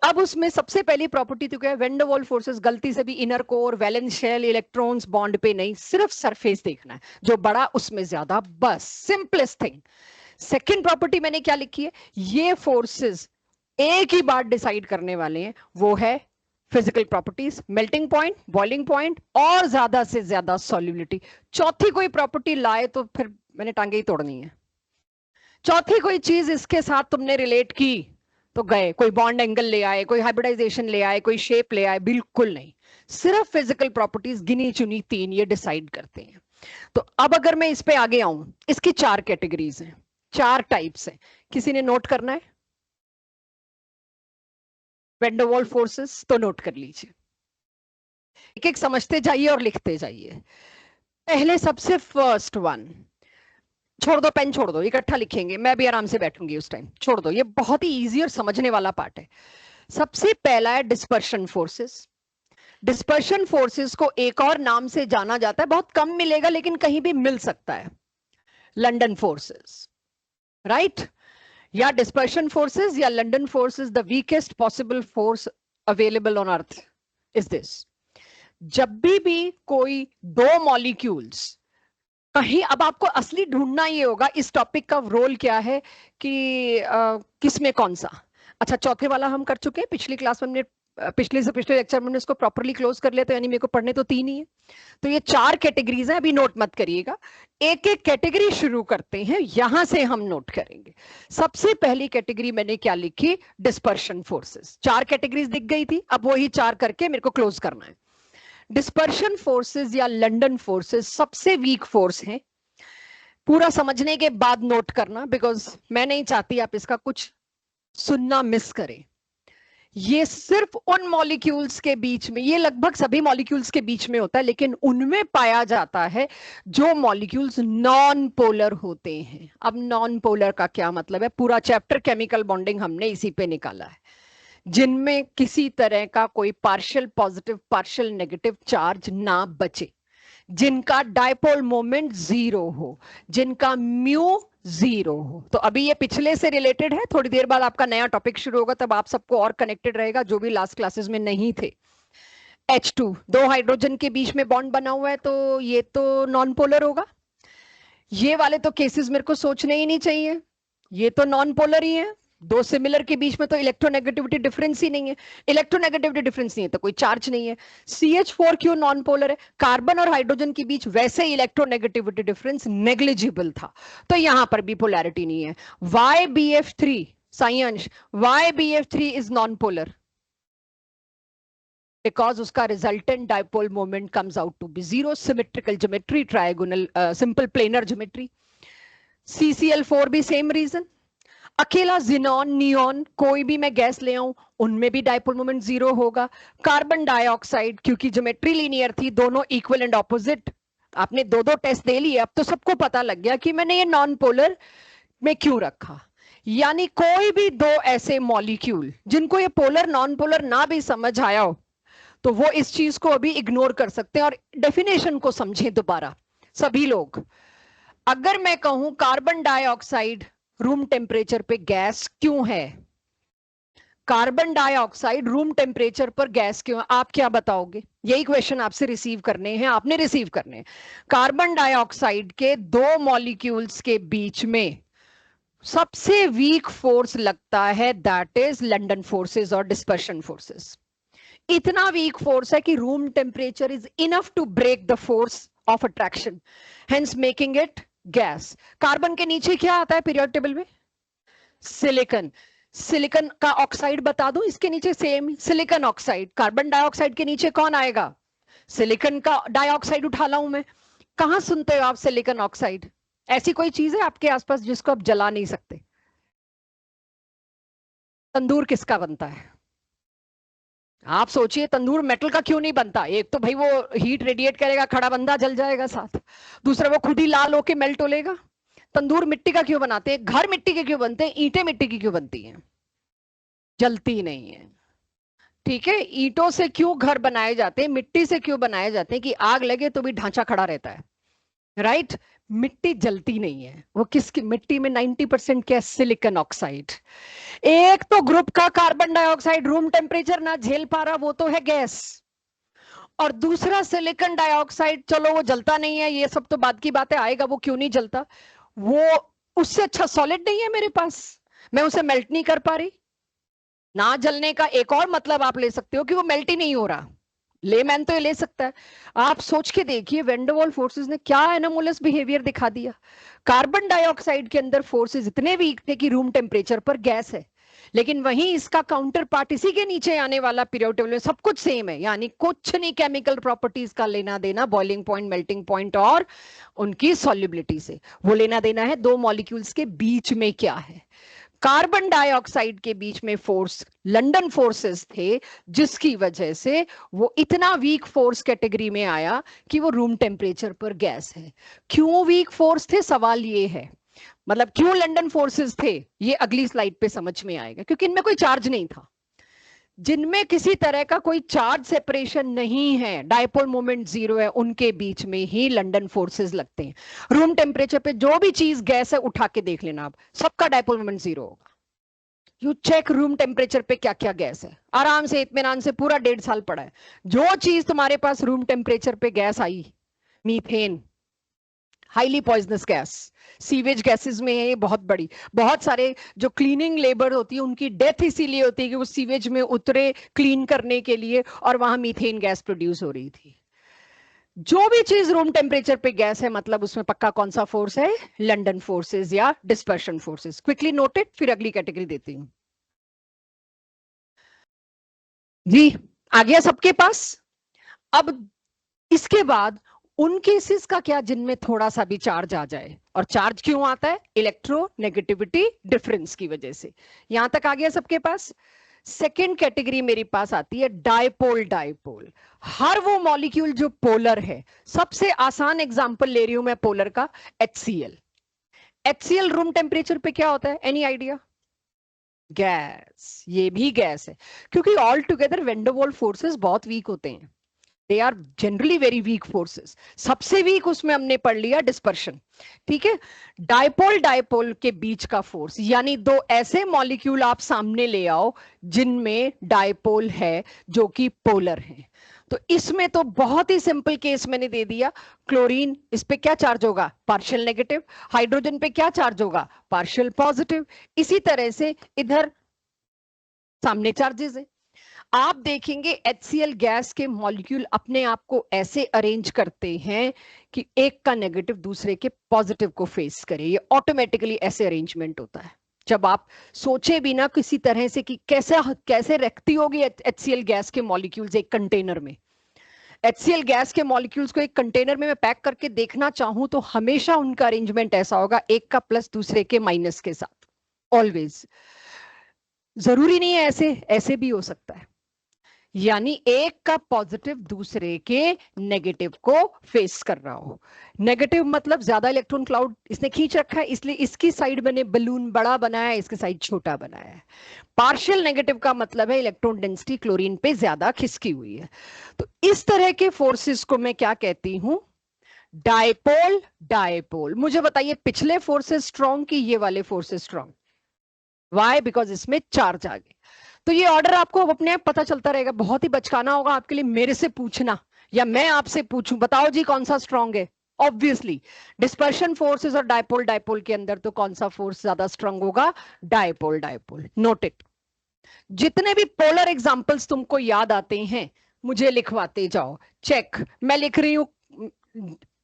अब उसमें सबसे पहली प्रॉपर्टी तो क्या है? वेन डर वाल्स फोर्सेस। गलती से भी inner core, valence shell, electrons bond पे नहीं, सिर्फ सरफेस देखना है, जो बड़ा उसमें ज्यादा, बस सिंपलेस्ट थिंग। सेकेंड प्रॉपर्टी मैंने क्या लिखी है? ये फोर्सेस एक ही बात डिसाइड करने वाले हैं, वो है physical properties, melting point, boiling point और ज्यादा से ज्यादा सॉल्युबिलिटी। चौथी कोई प्रॉपर्टी लाए तो फिर मैंने टांगे ही तोड़नी है। चौथी कोई चीज इसके साथ तुमने रिलेट की तो गए, कोई बॉन्ड एंगल ले आए, कोई हाइब्रिडाइजेशन ले आए, कोई शेप ले आए, बिल्कुल नहीं। सिर्फ फिजिकल प्रॉपर्टीज गिनी चुनी 3 ये डिसाइड करते हैं। तो अब अगर मैं इस पे आगे आऊं, इसकी 4 कैटेगरीज हैं, 4 टाइप्स हैं। किसी ने नोट करना है वेन डर वाल्स फोर्सेस? तो नोट कर लीजिए, एक एक समझते जाइए और लिखते जाइए। पहले सबसे फर्स्ट वन, छोड़ दो पेन, छोड़ दो, इकट्ठा लिखेंगे, मैं भी आराम से बैठूंगी उस टाइम। छोड़ दो, ये बहुत ही इजी और समझने वाला पार्ट है। सबसे पहला है डिस्पर्शन फोर्सेस। डिस्पर्शन फोर्सेस को एक और नाम से जाना जाता है, बहुत कम मिलेगा लेकिन कहीं भी मिल सकता है, लंदन फोर्सेस, राइट? या डिस्पर्शन फोर्सेस या London forces, the weakest possible force available on earth is this. जब भी कोई दो मॉलिक्यूल्स कहीं, अब आपको असली ढूंढना ये होगा इस टॉपिक का रोल क्या है कि किसमें कौन सा। अच्छा, चौथे वाला हम कर चुके हैं पिछली क्लास में, हमने पिछले से पिछले लेक्चर में इसको प्रॉपर्ली क्लोज कर लिया, तो यानी मेरे को पढ़ने तो 3 ही है। तो ये 4 कैटेगरीज हैं, अभी नोट मत करिएगा, एक एक कैटेगरी शुरू करते हैं, यहां से हम नोट करेंगे। सबसे पहली कैटेगरी मैंने क्या लिखी? Dispersion forces. 4 कैटेगरीज दिख गई थी, अब वही 4 करके मेरे को क्लोज करना है। डिस्पर्शन फोर्सेस या लंदन फोर्सेस सबसे वीक फोर्स हैं। पूरा समझने के बाद नोट करना, बिकॉज मैं नहीं चाहती आप इसका कुछ सुनना मिस करें। ये सिर्फ उन मॉलिक्यूल्स के बीच में, ये लगभग सभी मॉलिक्यूल्स के बीच में होता है, लेकिन उनमें पाया जाता है जो मॉलिक्यूल्स नॉन पोलर होते हैं। अब नॉन पोलर का क्या मतलब है? पूरा चैप्टर केमिकल बॉन्डिंग हमने इसी पे निकाला है। जिनमें किसी तरह का कोई partial positive, partial negative charge ना बचे, जिनका डायपोल मोमेंट 0 हो, जिनका म्यू 0 हो। तो अभी ये पिछले से रिलेटेड है, थोड़ी देर बाद आपका नया टॉपिक शुरू होगा, तब आप सबको और कनेक्टेड रहेगा जो भी लास्ट क्लासेस में नहीं थे। H2, 2 हाइड्रोजन के बीच में बॉन्ड बना हुआ है, तो ये तो नॉन पोलर होगा। ये वाले तो केसेस मेरे को सोचने ही नहीं चाहिए, ये तो नॉन पोलर ही है। 2 सिमिलर के बीच में तो इलेक्ट्रोनेगेटिविटी डिफरेंस ही नहीं है। इलेक्ट्रोनेगेटिविटी डिफरेंस नहीं है तो कोई चार्ज नहीं है। CH4 क्यों नॉन पोलर है? कार्बन और हाइड्रोजन के बीच वैसे इलेक्ट्रोनेगेटिविटी डिफरेंस नेग्लिजिबल था, तो यहां पर भी पोलैरिटी नहीं है। YBF3, साइंश, YBF3 is non polar because उसका resultant dipole moment comes out to be 0, symmetrical geometry, trigonal, simple planar geometry. CCl4 भी same reason। अकेला जिनॉन, नियॉन, कोई भी मैं गैस ले आऊं, उनमें भी डायपोल मोमेंट 0 होगा। कार्बन डाइऑक्साइड, क्योंकि ज्योमेट्री लीनियर थी, दोनों इक्वल एंड ऑपोजिट आपने दो दो टेस्ट दे लिए, अब तो सबको पता लग गया कि मैंने ये नॉन पोलर में क्यों रखा। यानी कोई भी दो ऐसे मॉलिक्यूल जिनको ये पोलर नॉन पोलर ना भी समझ आया हो, तो वो इस चीज को अभी इग्नोर कर सकते हैं और डेफिनेशन को समझें दोबारा सभी लोग। अगर मैं कहूं कार्बन डाइऑक्साइड रूम टेम्परेचर पे गैस क्यों है, कार्बन डाइऑक्साइड रूम टेम्परेचर पर गैस क्यों है, आप क्या बताओगे? यही क्वेश्चन आपसे रिसीव करने हैं, आपने रिसीव करने हैं। कार्बन डाइऑक्साइड के दो मॉलिक्यूल्स के बीच में सबसे वीक फोर्स लगता है, दैट इज लंडन फोर्सेस और डिस्पर्शन फोर्सेस। इतना वीक फोर्स है कि room temperature is enough to break the force of attraction, hence making it gas. Carbon के नीचे क्या आता है पीरियोडिक टेबल में? सिलिकॉन। सिलिकॉन का ऑक्साइड बता दो, इसके नीचे same silicon oxide. Carbon dioxide के नीचे कौन आएगा? सिलिकॉन का डाइऑक्साइड उठा लाऊं मैं। कहां सुनते हो आप सिलिकॉन ऑक्साइड? ऐसी कोई चीज है आपके आसपास जिसको आप जला नहीं सकते? तंदूर किसका बनता है? आप सोचिए, तंदूर मेटल का क्यों नहीं बनता? एक तो भाई वो हीट रेडिएट करेगा, खड़ा बंदा जल जाएगा साथ, दूसरा वो खुद ही लाल होके मेल्ट हो लेगा। तंदूर मिट्टी का क्यों बनाते हैं? घर मिट्टी के क्यों बनते हैं? ईंटें मिट्टी की क्यों बनती हैं? जलती नहीं है। ठीक है, ईंटों से क्यों घर बनाए जाते हैं, मिट्टी से क्यों बनाए जाते हैं? कि आग लगे तो भी ढांचा खड़ा रहता है, राइट? मिट्टी जलती नहीं है। वो किसकी मिट्टी में 90% क्या? Silicon oxide. एक तो ग्रुप का कार्बन डाइऑक्साइड रूम टेम्परेचर ना झेल पा रहा, वो तो है गैस। और दूसरा सिलिकॉन डाइऑक्साइड, चलो वो जलता नहीं है, ये सब तो बाद की बात है, आएगा वो क्यों नहीं जलता, वो उससे अच्छा सॉलिड नहीं है मेरे पास, मैं उसे मेल्ट नहीं कर पा रही। ना जलने का एक और मतलब आप ले सकते हो कि वो मेल्ट ही नहीं हो रहा। लेमैन तो ये ले सकता है। आप सोच के देखिए वैन डर वाल फोर्सेस ने क्या एनोमोलस बिहेवियर दिखा दिया। कार्बन डाइऑक्साइड के अंदर फोर्सेस इतने वीक थे कि रूम टेम्परेचर पर गैस है, लेकिन वहीं इसका काउंटर पार्ट इसी के नीचे आने वाला पीरियोडिक टेबल में सब कुछ सेम है। यानी कुछ नहीं केमिकल प्रॉपर्टीज का लेना देना बॉइलिंग पॉइंट, मेल्टिंग पॉइंट और उनकी सॉल्युबिलिटी से। वो लेना देना है दो मॉलिक्यूल्स के बीच में क्या है। कार्बन डाइऑक्साइड के बीच में फोर्स लंदन फोर्सेस थे, जिसकी वजह से वो इतना वीक फोर्स कैटेगरी में आया कि वो रूम टेम्परेचर पर गैस है। क्यों वीक फोर्स थे, सवाल ये है। मतलब क्यों लंदन फोर्सेस थे, ये अगली स्लाइड पे समझ में आएगा। क्योंकि इनमें कोई चार्ज नहीं था, जिनमें किसी तरह का कोई चार्ज सेपरेशन नहीं है, डायपोल मोमेंट जीरो है, उनके बीच में ही लंदन फोर्सेस लगते हैं। रूम टेम्परेचर पे जो भी चीज गैस है उठा के देख लेना आप, सबका डायपोल मोमेंट जीरो होगा। यू चेक रूम टेम्परेचर पे क्या क्या गैस है, आराम से इत्मीनान से पूरा 1.5 साल पड़ा है। जो चीज तुम्हारे पास रूम टेम्परेचर पे गैस आई, methane, highly poisonous gas, sewage gases में है ये बहुत बड़ी। बहुत सारे जो क्लीनिंग लेबर होती है उनकी डेथ इसीलिए होती है कि वो सीवेज में उतरे क्लीन करने के लिए और वहां मीथेन गैस प्रोड्यूस हो रही थी। जो भी चीज रूम टेम्परेचर पे गैस है, मतलब उसमें पक्का कौन सा फोर्स है? लंदन फोर्सेस या डिस्पर्शन फोर्सेस। क्विकली नोटेड, फिर अगली कैटेगरी देती हूं जी। आ गया सबके पास? अब इसके बाद उन केसेस का क्या जिनमें थोड़ा सा भी चार्ज आ जाए। और चार्ज क्यों आता है? इलेक्ट्रोनेगेटिविटी डिफरेंस की वजह से। यहां तक आ गया सबके पास? सेकेंड कैटेगरी मेरे पास आती है डायपोल। डायपोल हर वो मॉलिक्यूल जो पोलर है। सबसे आसान एग्जांपल ले रही हूं मैं पोलर का, HCl। HCl रूम टेम्परेचर पे क्या होता है, एनी आइडिया? गैस। ये भी गैस है, क्योंकि ऑल टुगेदर वैन डर वाल फोर्सेस बहुत वीक होते हैं। They are generally very weak forces. सबसे वीक उसमें हमने पढ़ लिया डिस्पर्शन। ठीक है, डायपोल डायपोल के बीच का फोर्स, यानी दो ऐसे मॉलिक्यूल आप सामने ले आओ जिनमें डायपोल है जो कि पोलर है। तो इसमें तो बहुत ही सिंपल केस मैंने दे दिया। क्लोरीन, इस पे क्या चार्ज होगा? Partial negative. हाइड्रोजन पे क्या चार्ज होगा? Partial positive. इसी तरह से इधर सामने चार्जेस है। आप देखेंगे HCl गैस के मॉलिक्यूल अपने आप को ऐसे अरेंज करते हैं कि एक का नेगेटिव दूसरे के पॉजिटिव को फेस करे। ये ऑटोमेटिकली ऐसे अरेंजमेंट होता है। जब आप सोचे भी ना किसी तरह से कि कैसे कैसे रखती होगी HCl गैस के मॉलिक्यूल्स एक कंटेनर में। HCl गैस के मॉलिक्यूल्स को एक कंटेनर में मैं पैक करके देखना चाहूं तो हमेशा उनका अरेंजमेंट ऐसा होगा, एक का प्लस दूसरे के माइनस के साथ, ऑलवेज। जरूरी नहीं है ऐसे, ऐसे भी हो सकता है। यानी एक का पॉजिटिव दूसरे के नेगेटिव को फेस कर रहा हो। नेगेटिव मतलब ज्यादा इलेक्ट्रॉन क्लाउड इसने खींच रखा है, इसलिए इसकी साइड मैंने बलून बड़ा बनाया है, इसकी साइड छोटा बनाया है। पार्शियल नेगेटिव का मतलब है इलेक्ट्रॉन डेंसिटी क्लोरीन पे ज्यादा खिसकी हुई है। तो इस तरह के फोर्सेस को मैं क्या कहती हूं? डायपोल। डायपोल। मुझे बताइए पिछले फोर्सेस स्ट्रॉन्ग की ये वाले फोर्सेस स्ट्रॉन्ग? वाई? बिकॉज इसमें चार्ज आ गए। तो ये ऑर्डर आपको अपने आप पता चलता रहेगा, बहुत ही बचकाना होगा आपके लिए मेरे से पूछना या मैं आपसे पूछूं बताओ जी कौन सा स्ट्रॉन्ग है। ऑब्वियसली डिस्पर्शन फोर्सेस और डायपोल डायपोल के अंदर तो कौन सा फोर्स ज्यादा स्ट्रांग होगा? Dipole dipole. Note it. जितने भी पोलर एग्जांपल्स तुमको याद आते हैं मुझे लिखवाते जाओ। चेक। मैं लिख रही हूं,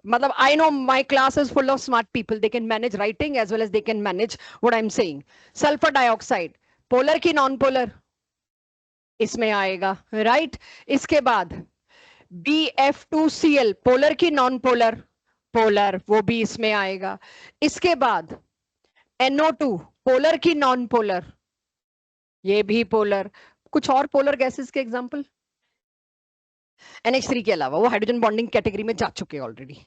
मतलब I know my class is full of smart people, they can manage writing as well as they can manage what I am saying. Sulphur dioxide polar की नॉन पोलर? इसमें आएगा, राइट। इसके बाद BF2Cl पोलर की non polar? Polar, वो भी इसमें आएगा। इसके बाद NO2 पोलर की नॉन पोलर? ये भी पोलर। कुछ और पोलर गैसेस के एग्जांपल? NH3 के अलावा, वो हाइड्रोजन बॉन्डिंग कैटेगरी में जा चुके ऑलरेडी।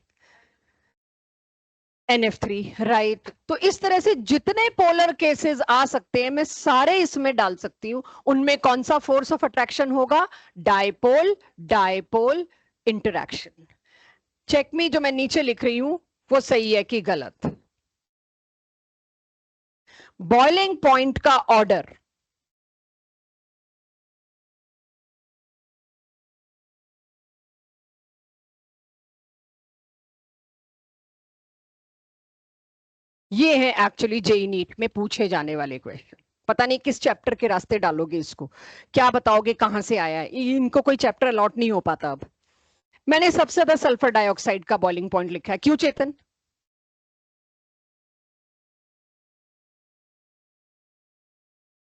NF3, right. तो इस तरह से जितने पोलर केसेस आ सकते हैं मैं सारे इसमें डाल सकती हूं। उनमें कौन सा फोर्स ऑफ अट्रैक्शन होगा? Dipole dipole interaction. Check me, जो मैं नीचे लिख रही हूं वो सही है कि गलत? बॉइलिंग पॉइंट का ऑर्डर। ये है एक्चुअली जेई नीट में पूछे जाने वाले क्वेश्चन। पता नहीं किस चैप्टर के रास्ते डालोगे इसको, क्या बताओगे कहां से आया है। इनको कोई चैप्टर अलॉट नहीं हो पाता अब। मैंने सबसे ज्यादा सल्फर डाइऑक्साइड का बॉइलिंग पॉइंट लिखा है। क्यों चेतन?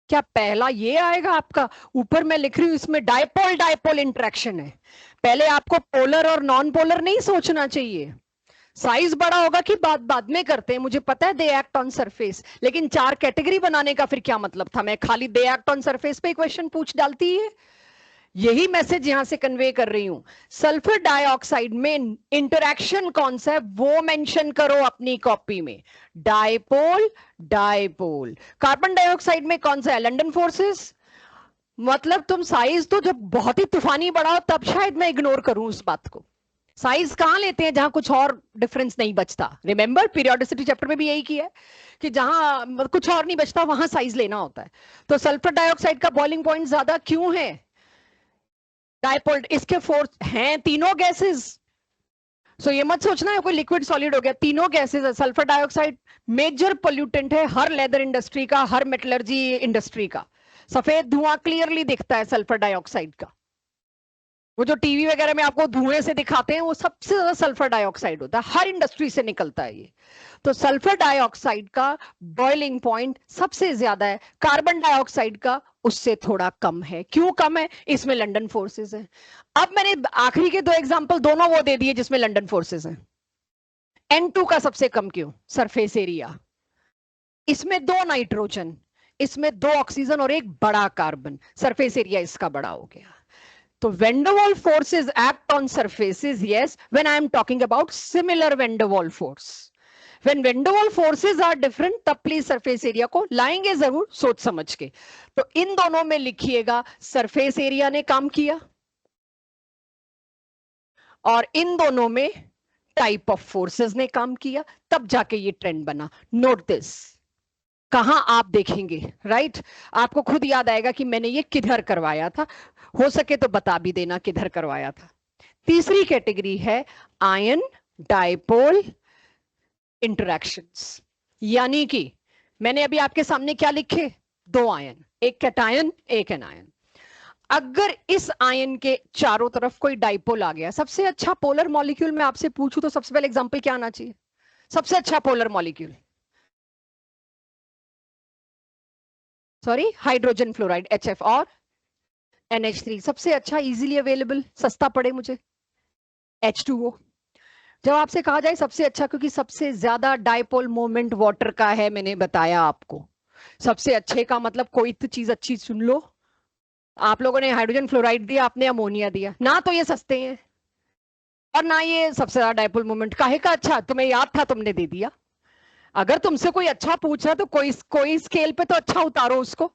क्या पहला ये आएगा आपका? ऊपर मैं लिख रही हूं इसमें डायपोल डायपोल इंटरेक्शन है। पहले आपको पोलर और नॉन पोलर नहीं सोचना चाहिए। साइज बड़ा होगा कि बाद बाद में करते हैं, मुझे पता है दे एक्ट ऑन सरफेस, लेकिन चार कैटेगरी बनाने का फिर क्या मतलब था? मैं खाली दे एक्ट ऑन सरफेस पे क्वेश्चन पूछ डालती है। यही मैसेज यहां से कन्वे कर रही हूं। सल्फर डाइऑक्साइड में इंटरेक्शन कौन सा है वो मेंशन करो अपनी कॉपी में। Dipole dipole. कार्बन डाइऑक्साइड में कौन सा है? London forces. मतलब तुम साइज तो जब बहुत ही तूफानी बड़ा हो तब शायद मैं इग्नोर करूं उस बात को। साइज कहां लेते हैं? जहां कुछ और डिफरेंस नहीं बचता। रिमेंबर पीरियोडिसिटी चैप्टर में भी यही किया है कि जहां कुछ और नहीं बचता वहां साइज लेना होता है। तो सल्फर डाइऑक्साइड का बॉइलिंग पॉइंट ज्यादा क्यों है? डायपोल। इसके फोर्स हैं तीनों गैसेस। सो ये मत सोचना है कोई लिक्विड सॉलिड हो गया, तीनों गैसेस है। सल्फर डाइऑक्साइड मेजर पोल्यूटेंट है हर लेदर इंडस्ट्री का, हर मेटलर्जी इंडस्ट्री का। सफेद धुआं क्लियरली दिखता है सल्फर डाइऑक्साइड का। वो जो टीवी वगैरह में आपको धुएं से दिखाते हैं वो सबसे ज्यादा सल्फर डाइऑक्साइड होता है, हर इंडस्ट्री से निकलता है ये। तो सल्फर डाइऑक्साइड का बॉइलिंग पॉइंट सबसे ज्यादा है, कार्बन डाइऑक्साइड का उससे थोड़ा कम है। क्यों कम है? इसमें लंदन फोर्सेस है। अब मैंने आखिरी के दो एग्जांपल दोनों वो दे दिए जिसमें लंदन फोर्सेस हैं। N2 का सबसे कम क्यों? Surface area. इसमें दो नाइट्रोजन, इसमें दो ऑक्सीजन और एक बड़ा कार्बन, सरफेस एरिया इसका बड़ा हो गया। तो van der Waals forces act on surfaces, yes, when I am talking about similar van der Waals force. When van der Waals forces are different, तब प्लीज सरफेस एरिया को लाएंगे जरूर सोच समझ के। तो इन दोनों में लिखिएगा सरफेस एरिया ने काम किया और इन दोनों में टाइप ऑफ फोर्सेस ने काम किया, तब जाके ये ट्रेंड बना। Note this. कहां आप देखेंगे, राइट आपको खुद याद आएगा कि मैंने ये किधर करवाया था। हो सके तो बता भी देना किधर करवाया था। तीसरी कैटेगरी है आयन डायपोल इंटरैक्शंस। यानी कि मैंने अभी आपके सामने क्या लिखे? दो आयन, एक कैटायन एक एनायन। अगर इस आयन के चारों तरफ कोई डाइपोल आ गया, सबसे अच्छा पोलर मॉलिक्यूल मैं आपसे पूछूं तो सबसे पहले एग्जांपल क्या आना चाहिए? सबसे अच्छा polar molecule? Sorry, hydrogen fluoride HF और NH3। सबसे अच्छा इजीली अवेलेबल सस्ता पड़े मुझे H2O। जब आपसे कहा जाए सबसे अच्छा, क्योंकि सबसे ज्यादा डाइपोल मोमेंट वाटर का है, मैंने बताया आपको। सबसे अच्छे का मतलब कोई तो चीज अच्छी सुन लो, आप लोगों ने हाइड्रोजन फ्लोराइड दिया, आपने अमोनिया दिया ना, तो ये सस्ते हैं और ना ये सबसे ज्यादा डायपोल मोमेंट काहे का अच्छा, तुम्हें याद था तुमने दे दिया। अगर तुमसे कोई अच्छा पूछ रहा तो कोई कोई स्केल पे तो अच्छा उतारो उसको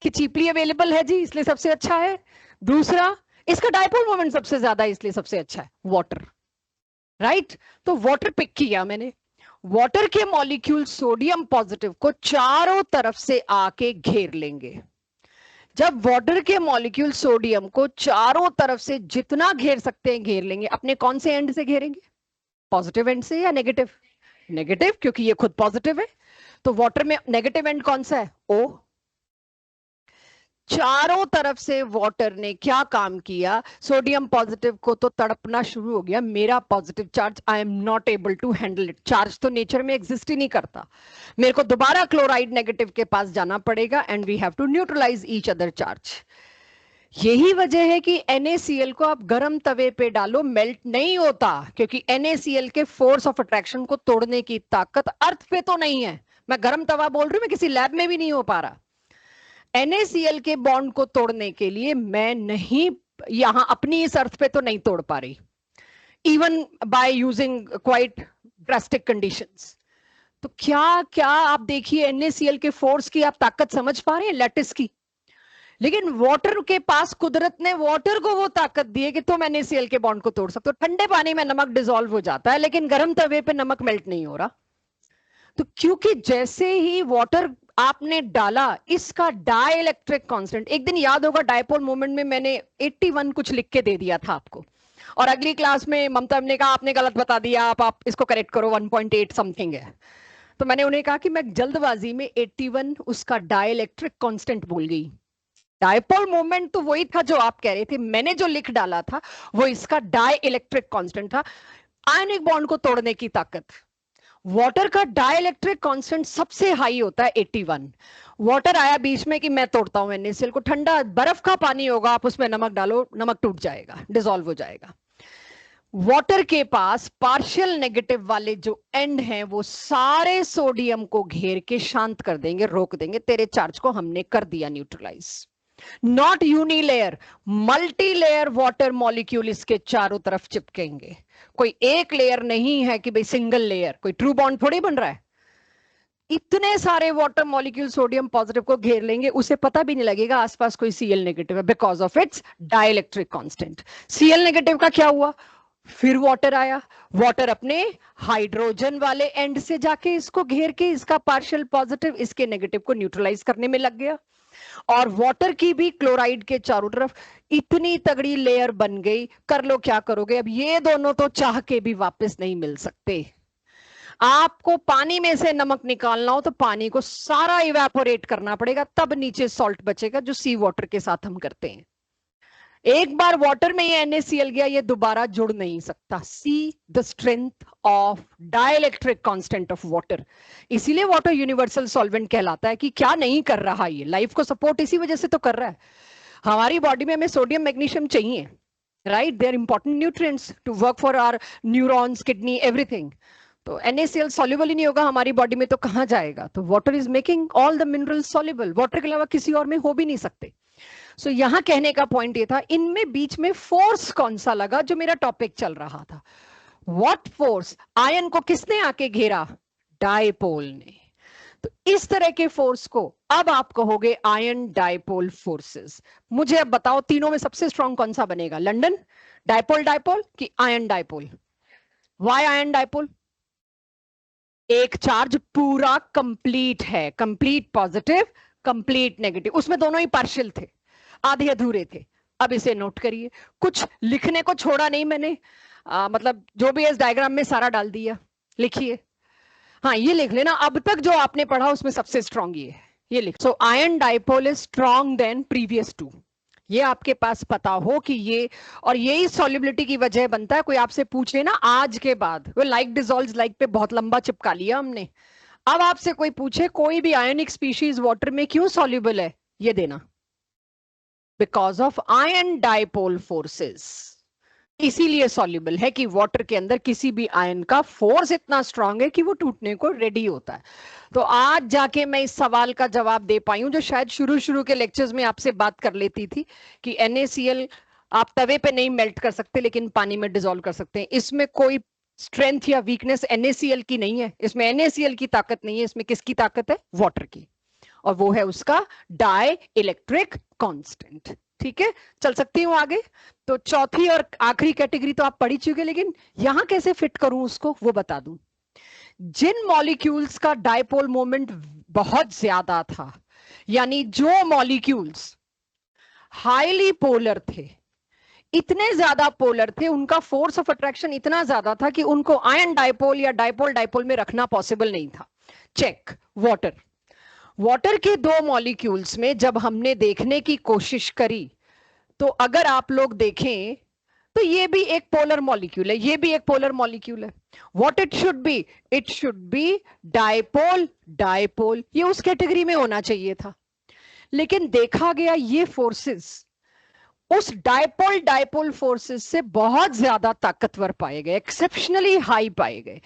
कि चीपली अवेलेबल है जी इसलिए सबसे अच्छा है। दूसरा, इसका डायपोल मोमेंट सबसे ज्यादा इसलिए सबसे अच्छा है, वाटर, राइट। तो वाटर पिक किया मैंने। वाटर के मॉलिक्यूल सोडियम पॉजिटिव को चारों तरफ से आके घेर लेंगे। जब वाटर के मॉलिक्यूल सोडियम को चारों तरफ से जितना घेर सकते हैं घेर लेंगे, अपने कौन से एंड से घेरेंगे, पॉजिटिव एंड से या नेगेटिव? नेगेटिव, क्योंकि ये खुद पॉजिटिव है। तो वाटर में नेगेटिव एंड कौन सा है, ओ। चारों तरफ से वाटर ने क्या काम किया, सोडियम पॉजिटिव को तो तड़पना शुरू हो गया, मेरा positive charge, I am not able to handle it, charge तो नेचर में एग्जिस्ट ही नहीं करता, मेरे को दोबारा क्लोराइड नेगेटिव के पास जाना पड़ेगा and we have to neutralize each other charge. यही वजह है कि NaCl को आप गर्म तवे पे डालो मेल्ट नहीं होता, क्योंकि NaCl के फोर्स ऑफ अट्रैक्शन को तोड़ने की ताकत अर्थ पे तो नहीं है। मैं गर्म तवा बोल रही हूँ, मैं किसी लैब में भी नहीं हो पा रहा। NaCl के बॉन्ड को तोड़ने के लिए मैं नहीं, यहां अपनी इस अर्थ पे तो नहीं तोड़ पा रही, even by using quite drastic conditions. तो क्या क्या आप देखिए NaCl के फोर्स की आप ताकत समझ पा रहे हैं, लैटिस की। लेकिन वाटर के पास कुदरत ने वाटर को वो ताकत दी है कि तुम NaCl के बॉन्ड को तोड़ सकते हो। ठंडे पानी में नमक डिसॉल्व हो जाता है, लेकिन गर्म तवे पे नमक मेल्ट नहीं हो रहा। तो क्योंकि जैसे ही वाटर आपने डाला, इसका डाई इलेक्ट्रिक कॉन्स्टेंट, एक दिन याद होगा डायपोल मोमेंट में मैंने 81 कुछ लिख के दे दिया था आपको, और अगली क्लास में ममता ने कहा आपने गलत बता दिया, आप इसको करेक्ट करो, 1.8 समथिंग है। तो मैंने उन्हें कहा कि मैं जल्दबाजी में 81 उसका डाई इलेक्ट्रिक कॉन्स्टेंट भूल गई। डायपोल मोमेंट तो वही था जो आप कह रहे थे, मैंने जो लिख डाला था वो इसका डाई इलेक्ट्रिक कांस्टेंट था, आयनिक बॉन्ड को तोड़ने की ताकत। वाटर का डाई इलेक्ट्रिक कांस्टेंट सबसे हाई होता है 81। वाटर आया बीच में कि मैं तोड़ता हूं NaCl को, ठंडा बर्फ का पानी होगा, आप उसमें नमक डालो, नमक टूट जाएगा, डिसॉल्व हो जाएगा। वाटर के पास पार्शियल नेगेटिव वाले जो एंड हैं वो सारे सोडियम को घेर के शांत कर देंगे, रोक देंगे, तेरे चार्ज को हमने कर दिया neutralize. Not unilayer, multi layer water molecule इसके चारों तरफ चिपकेंगे। कोई एक लेयर नहीं है कि भाई सिंगल लेयर, कोई ट्रू बॉन्ड थोड़ी बन रहा है। इतने सारे वाटर मॉलिक्यूल सोडियम पॉजिटिव को घेर लेंगे, उसे पता भी नहीं लगेगा आसपास कोई Cl नेगेटिव है, because of its dielectric constant. Cl negative का क्या हुआ, फिर वाटर आया, वाटर अपने हाइड्रोजन वाले एंड से जाके इसको घेर के इसका पार्शियल पॉजिटिव इसके नेगेटिव को न्यूट्रलाइज करने में लग गया, और वाटर की भी क्लोराइड के चारों तरफ इतनी तगड़ी लेयर बन गई, कर लो क्या करोगे। अब ये दोनों तो चाह के भी वापस नहीं मिल सकते। आपको पानी में से नमक निकालना हो तो पानी को सारा इवेपोरेट करना पड़ेगा, तब नीचे सॉल्ट बचेगा, जो सी वाटर के साथ हम करते हैं। एक बार वाटर में ये NaCl गया, ये दोबारा जुड़ नहीं सकता। See the strength of dielectric constant of water. इसीलिए वाटर यूनिवर्सल सॉल्वेंट कहलाता है कि क्या नहीं कर रहा, ये लाइफ को सपोर्ट इसी वजह से तो कर रहा है। हमारी बॉडी में हमें सोडियम मैग्नीशियम चाहिए, right, they are important nutrients to work for our neurons, kidney, everything. तो NaCl सॉल्युबल ही नहीं होगा हमारी बॉडी में तो कहां जाएगा। तो water is making all the minerals soluble, water के अलावा किसी और में हो भी नहीं सकते। सो यहां कहने का पॉइंट ये था, इनमें बीच में फोर्स कौन सा लगा जो मेरा टॉपिक चल रहा था। व्हाट फोर्स, आयन को किसने आके घेरा, डायपोल ने। तो इस तरह के फोर्स को अब आप कहोगे आयन डायपोल फोर्सेस। मुझे अब बताओ तीनों में सबसे स्ट्रॉन्ग कौन सा बनेगा, लंदन डायपोल डायपोल कि ion dipole? Why ion dipole? एक चार्ज पूरा कंप्लीट है, कंप्लीट पॉजिटिव कंप्लीट नेगेटिव, उसमें दोनों ही पार्शियल थे, आधे अधूरे थे। अब इसे नोट करिए, कुछ लिखने को छोड़ा नहीं मैंने, मतलब जो भी इस डायग्राम में सारा डाल दिया, लिखिए। हाँ ये लिख लेना, अब तक जो आपने पढ़ा उसमें सबसे स्ट्रॉन्ग ये लिख। So ion dipole is strong than previous two, ये आपके पास पता हो कि ये, और यही सॉल्युबिलिटी की वजह बनता है। कोई आपसे पूछे ना आज के बाद, वो लाइक डिसॉल्व्स लाइक पे बहुत लंबा चिपका लिया हमने, अब आपसे कोई पूछे कोई भी आयनिक स्पीशीज वाटर में क्यों सॉल्युबल है, ये देना, because of ion dipole forces. इसीलिए सॉल्युबल है कि वाटर के अंदर किसी भी आयन का फोर्स इतना स्ट्रांग है कि वो टूटने को रेडी होता है। तो आज जाके मैं इस सवाल का जवाब दे पाई हूं, जो शायद शुरू शुरू के लेक्चर्स में आपसे बात कर लेती थी कि NaCl आप तवे पे नहीं मेल्ट कर सकते लेकिन पानी में डिसॉल्व कर सकते हैं। इसमें कोई स्ट्रेंथ या वीकनेस NaCl की नहीं है, इसमें NaCl की ताकत नहीं है, इसमें किसकी ताकत है? वाटर की, और वो है उसका डाई इलेक्ट्रिक कांस्टेंट। ठीक है, चल सकती हूँ आगे। तो चौथी और आखिरी कैटेगरी तो आप पढ़ ही चुके, लेकिन यहां कैसे फिट करूं उसको वो बता दूं। जिन मॉलिक्यूल्स का डायपोल मोमेंट बहुत ज्यादा था, यानी जो मॉलिक्यूल्स हाईली पोलर थे, इतने ज्यादा पोलर थे, उनका फोर्स ऑफ अट्रैक्शन इतना ज्यादा था कि उनको आयन डायपोल या डायपोल डायपोल में रखना पॉसिबल नहीं था। Check water. वाटर के दो मॉलिक्यूल्स में जब हमने देखने की कोशिश करी, तो अगर आप लोग देखें तो ये भी एक पोलर मॉलिक्यूल है, ये भी एक पोलर मॉलिक्यूल है। What it should be? It should be dipole dipole, ये उस कैटेगरी में होना चाहिए था। लेकिन देखा गया ये फोर्सेस उस डायपोल डायपोल फोर्सेस से बहुत ज्यादा ताकतवर पाए गए, एक्सेप्शनली हाई पाए गए,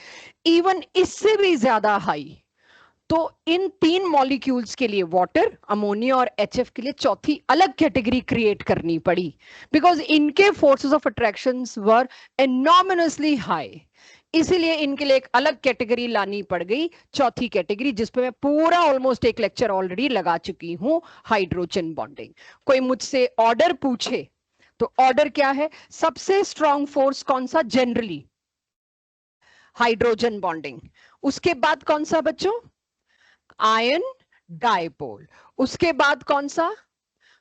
इवन इससे भी ज्यादा हाई। तो इन तीन मॉलिक्यूल्स के लिए वाटर, अमोनिया और HF के लिए चौथी अलग कैटेगरी क्रिएट करनी पड़ी, बिकॉज इनके forces of attractions were enormously high. इसीलिए इनके लिए एक अलग कैटेगरी लानी पड़ गई, चौथी कैटेगरी, जिसपे मैं पूरा ऑलमोस्ट एक लेक्चर ऑलरेडी लगा चुकी हूं, हाइड्रोजन बॉन्डिंग। कोई मुझसे ऑर्डर पूछे तो ऑर्डर क्या है? सबसे स्ट्रॉन्ग फोर्स कौन सा? Generally hydrogen bonding. उसके बाद कौन सा बच्चों? Ion dipole. उसके बाद कौन सा?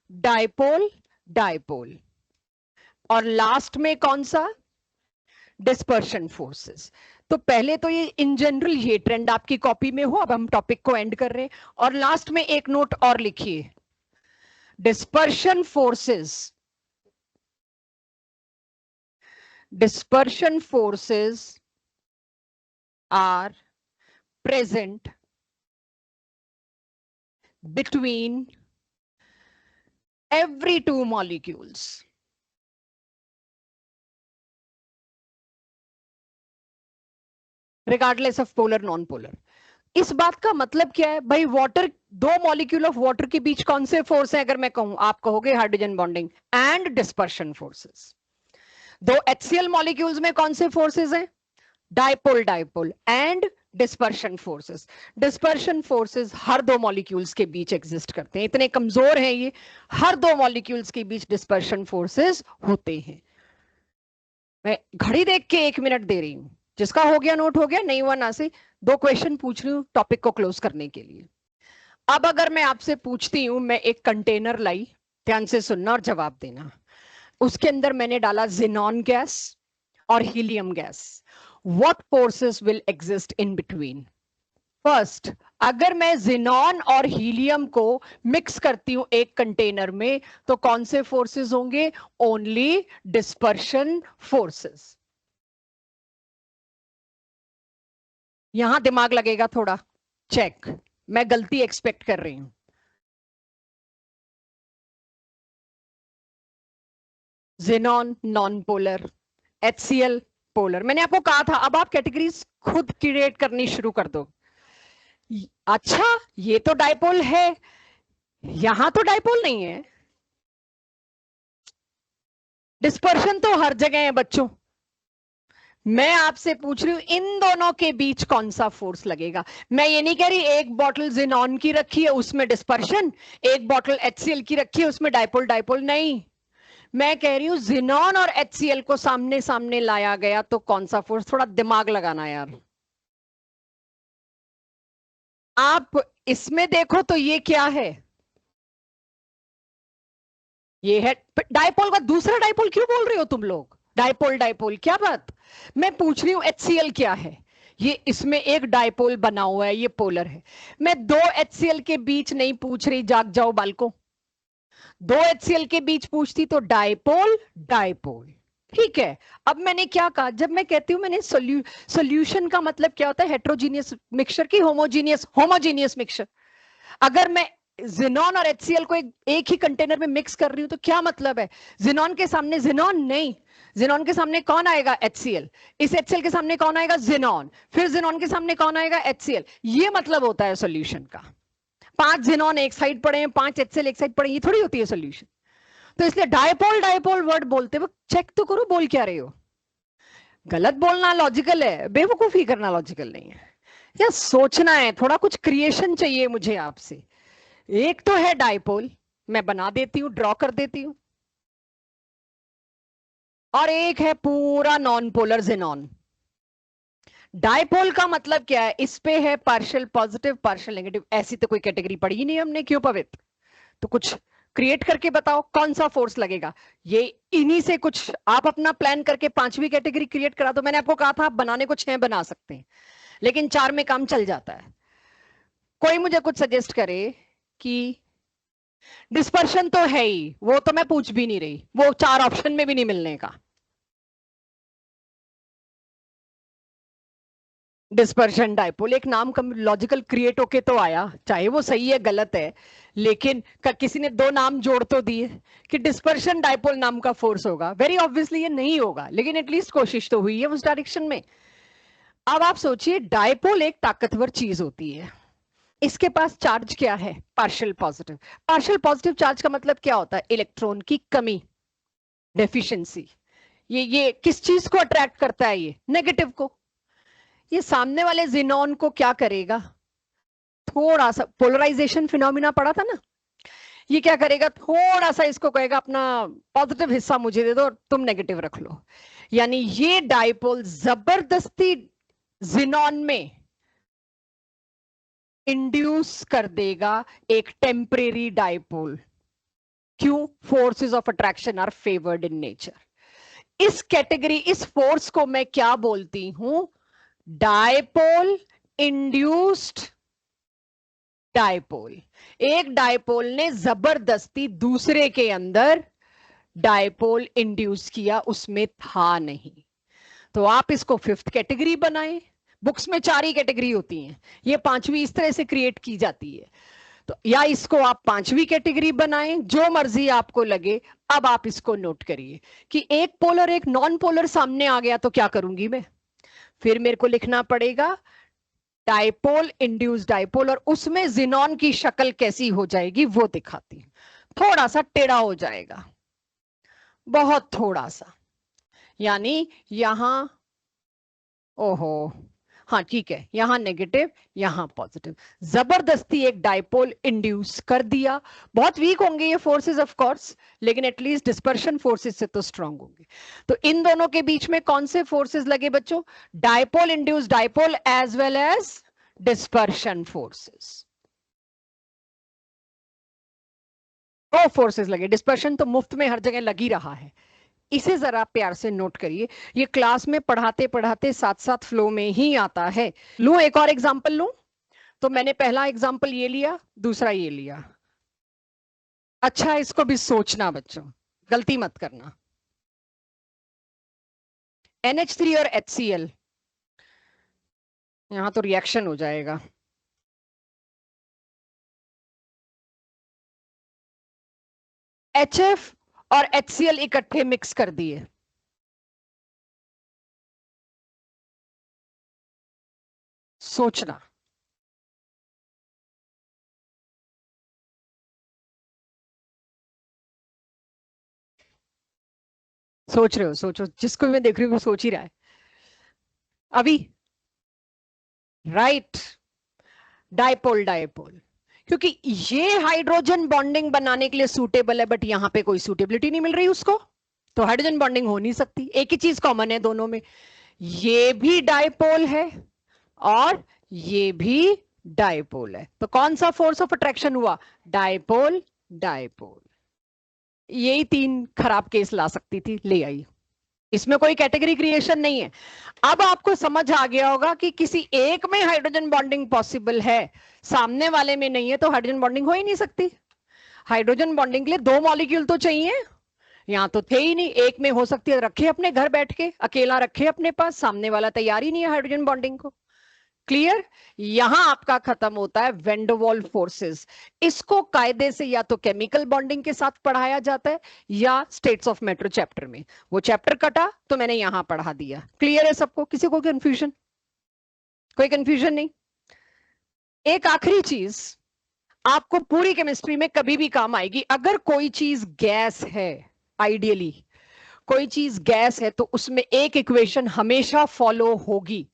Dipole dipole. और लास्ट में कौन सा? Dispersion forces. तो पहले तो ये इन जनरल ये ट्रेंड आपकी कॉपी में हो, अब हम टॉपिक को एंड कर रहे हैं। और लास्ट में एक नोट और लिखिए, dispersion forces, dispersion forces are present between every two molecules, regardless of polar non-polar। इस बात का मतलब क्या है भाई? वाटर, दो मॉलिक्यूल ऑफ वाटर के बीच कौन से फोर्स है? अगर मैं कहूं, आप कहोगे hydrogen bonding and dispersion forces. दो HCl मॉलिक्यूल्स में कौन से फोर्सेस हैं? Dipole dipole and dispersion forces. Dispersion forces हर दो मॉलिक्यूल्स के बीच एग्जिस्ट करते हैं, इतने कमजोर हैं ये, हर दो मॉलिक्यूल्स के बीच डिस्पर्शन फोर्सेस होते हैं। मैं घड़ी देख के 1 मिनट दे रही हूं, जिसका हो गया नोट हो गया, नहीं हुआ ना से 2 क्वेश्चन पूछ रही हूँ टॉपिक को क्लोज करने के लिए। अब अगर मैं आपसे पूछती हूं, मैं एक कंटेनर लाई, ध्यान से सुनना और जवाब देना। उसके अंदर मैंने डाला जिनॉन गैस और helium gas. What forces will exist in between? First, अगर मैं जिनॉन और हीलियम को मिक्स करती हूं एक कंटेनर में, तो कौन से फोर्सेस होंगे? Only dispersion forces. यहां दिमाग लगेगा थोड़ा। चेक, मैं गलती एक्सपेक्ट कर रही हूं। Xenon non polar, HCl polar. मैंने आपको कहा था, अब आप कैटेगरीज खुद क्रिएट करनी शुरू कर दो। अच्छा, ये तो डायपोल है, यहां तो डायपोल नहीं है। डिस्पर्शन तो हर जगह है बच्चों। मैं आपसे पूछ रही हूं, इन दोनों के बीच कौन सा फोर्स लगेगा? मैं ये नहीं कह रही एक बॉटल जिनॉन की रखी है उसमें डिस्पर्शन, एक बॉटल HCl की रखी है उसमें डायपोल डायपोल, नहीं। मैं कह रही हूं जिनॉन और HCl को सामने सामने लाया गया तो कौन सा फोर्स? थोड़ा दिमाग लगाना यार। आप इसमें देखो तो ये क्या है? ये है डायपोल का दूसरा डायपोल। क्यों बोल रहे हो तुम लोग डायपोल डायपोल? क्या बात? मैं पूछ रही हूं HCl क्या है? ये इसमें एक डायपोल बना हुआ है, ये पोलर है। मैं दो HCl के बीच नहीं पूछ रही, जाग जाओ बालको। दो HCl के बीच पूछती तो डायपोल डायपोल। ठीक है, अब मैंने क्या कहा? जब मैं कहती हूं, मैंने सोल्यूशन का मतलब क्या होता है? हेट्रोजीनियस मिक्सचर की होमोजीनियस? Homogeneous mixture. अगर मैं जिनॉन और HCl को एक ही कंटेनर में मिक्स कर रही हूं तो क्या मतलब है? जिनॉन के सामने जिनॉन नहीं, जिनॉन के सामने कौन आएगा? HCl। इस HCl के सामने कौन आएगा? जिनॉन। फिर जिनॉन के सामने कौन आएगा? HCl। ये मतलब होता है सॉल्यूशन का। 5 जिनॉन एक साइड पड़े हैं, 5 HCl एक साइड पड़े, ये थोड़ी होती है सॉल्यूशन। तो इसलिए डायपोल डायपोल वर्ड बोलते वक्त चेक तो करो बोल क्या रहे हो। गलत बोलना लॉजिकल है, बेवकूफी करना लॉजिकल नहीं है। या सोचना है, थोड़ा कुछ क्रिएशन चाहिए मुझे आपसे। एक तो है डायपोल, मैं बना देती हूं, ड्रॉ कर देती हूं, और एक है पूरा नॉन पोलर ज़ेनॉन। डायपोल का मतलब क्या है? इस पे है पार्शियल पॉजिटिव पार्शियल नेगेटिव। ऐसी तो कोई कैटेगरी पढ़ी ही नहीं हमने, क्यों पवित्र? तो कुछ क्रिएट करके बताओ कौन सा फोर्स लगेगा। ये इन्हीं से कुछ आप अपना प्लान करके 5वीं कैटेगरी क्रिएट करा दो। मैंने आपको कहा था आप बनाने को 6 बना सकते हैं, लेकिन 4 में काम चल जाता है। कोई मुझे कुछ सजेस्ट करे कि डिस्पर्शन तो है ही, वो तो मैं पूछ भी नहीं रही, वो 4 ऑप्शन में भी नहीं मिलने का। डिस्पर्शन डायपोल एक नाम लॉजिकल क्रिएट होके तो आया, चाहे वो सही है गलत है, लेकिन किसी ने 2 नाम जोड़ तो दिए कि डिस्पर्शन डायपोल नाम का फोर्स होगा। वेरी ऑब्वियसली ये नहीं होगा, लेकिन एटलीस्ट कोशिश तो हुई है उस डायरेक्शन में। अब आप सोचिए, डायपोल एक ताकतवर चीज होती है, इसके पास चार्ज क्या है? Partial positive. Partial positive charge का मतलब क्या होता है? इलेक्ट्रॉन की कमी, डेफिशिएंसी। ये किस चीज को अट्रैक्ट करता है? ये नेगेटिव को। ये सामने वाले जिनॉन को क्या करेगा? थोड़ा सा पोलराइजेशन फिनोमिना पढ़ा था ना, ये क्या करेगा? थोड़ा सा इसको कहेगा अपना पॉजिटिव हिस्सा मुझे दे दो और तुम नेगेटिव रख लो। यानी ये डायपोल जबरदस्ती जिनॉन में इंड्यूस कर देगा एक टेम्परेरी डायपोल। क्यों? Forces of attraction are favoured in nature. इस कैटेगरी, इस फोर्स को मैं क्या बोलती हूं? Dipole induced dipole. एक डायपोल ने जबरदस्ती दूसरे के अंदर डायपोल इंड्यूस किया, उसमें था नहीं। तो आप इसको 5th कैटेगरी बनाएं। बुक्स में 4 ही कैटेगरी होती हैं, ये 5वीं इस तरह से क्रिएट की जाती है। तो या इसको आप 5वीं कैटेगरी बनाएं, जो मर्जी आपको लगे। अब आप इसको नोट करिए कि एक पोलर एक नॉन पोलर सामने आ गया तो क्या करूंगी मैं? फिर मेरे को लिखना पड़ेगा डायपोल इंड्यूस डायपोल, और उसमें जिनॉन की शक्ल कैसी हो जाएगी वो दिखाती हूं। थोड़ा सा टेढ़ा हो जाएगा, बहुत थोड़ा सा। यानी यहां, ओहो, हाँ ठीक है, यहां नेगेटिव यहां पॉजिटिव, जबरदस्ती एक डायपोल इंड्यूस कर दिया। बहुत वीक होंगे ये फोर्सेस ऑफ कोर्स, लेकिन एटलीस्ट डिस्पर्शन फोर्सेस से तो स्ट्रांग होंगे। तो इन दोनों के बीच में कौन से फोर्सेस लगे बच्चों? Dipole induce dipole as well as dispersion forces. दो फोर्सेस लगे। डिस्पर्शन तो मुफ्त में हर जगह लग ही रहा है, इसे जरा प्यार से नोट करिए। ये क्लास में पढ़ाते पढ़ाते साथ साथ फ्लो में ही आता है। लूं एक और एग्जांपल लूं, तो मैंने पहला एग्जांपल ये लिया, दूसरा ये लिया। अच्छा, इसको भी सोचना बच्चों, गलती मत करना। NH3 और HCl, यहां तो रिएक्शन हो जाएगा। HF और HCl इकट्ठे मिक्स कर दिए, सोचना। सोच रहे हो? सोचो, जिसको मैं देख रही हूँ वो सोच ही रहा है अभी। राइट, डायपोल डायपोल, क्योंकि ये हाइड्रोजन बॉन्डिंग बनाने के लिए सूटेबल है, बट यहां पे कोई सूटेबिलिटी नहीं मिल रही उसको, तो हाइड्रोजन बॉन्डिंग हो नहीं सकती। एक ही चीज कॉमन है दोनों में, ये भी डायपोल है और ये भी डायपोल है। तो कौन सा फोर्स ऑफ अट्रैक्शन हुआ? Dipole dipole. यही 3 खराब केस ला सकती थी, ले आई। इसमें कोई कैटेगरी क्रिएशन नहीं है। अब आपको समझ आ गया होगा कि किसी एक में हाइड्रोजन बॉन्डिंग पॉसिबल है, सामने वाले में नहीं है, तो हाइड्रोजन बॉन्डिंग हो ही नहीं सकती। हाइड्रोजन बॉन्डिंग के लिए 2 मॉलिक्यूल तो चाहिए, यहां तो थे ही नहीं। एक में हो सकती है, रखे अपने घर बैठ के, अकेला रखे अपने पास, सामने वाला तैयार ही नहीं है हाइड्रोजन बॉन्डिंग को। क्लियर? यहां आपका खत्म होता है वेंडरवॉल फोर्सेस। इसको कायदे से या तो केमिकल बॉन्डिंग के साथ पढ़ाया जाता है या स्टेट्स ऑफ मैटर चैप्टर में। वो चैप्टर कटा तो मैंने यहां पढ़ा दिया। क्लियर है सबको? किसी को कंफ्यूजन? कोई कंफ्यूजन नहीं? एक आखिरी चीज आपको पूरी केमिस्ट्री में कभी भी काम आएगी। अगर कोई चीज गैस है, आइडियली कोई चीज गैस है, तो उसमें एक इक्वेशन हमेशा फॉलो होगी,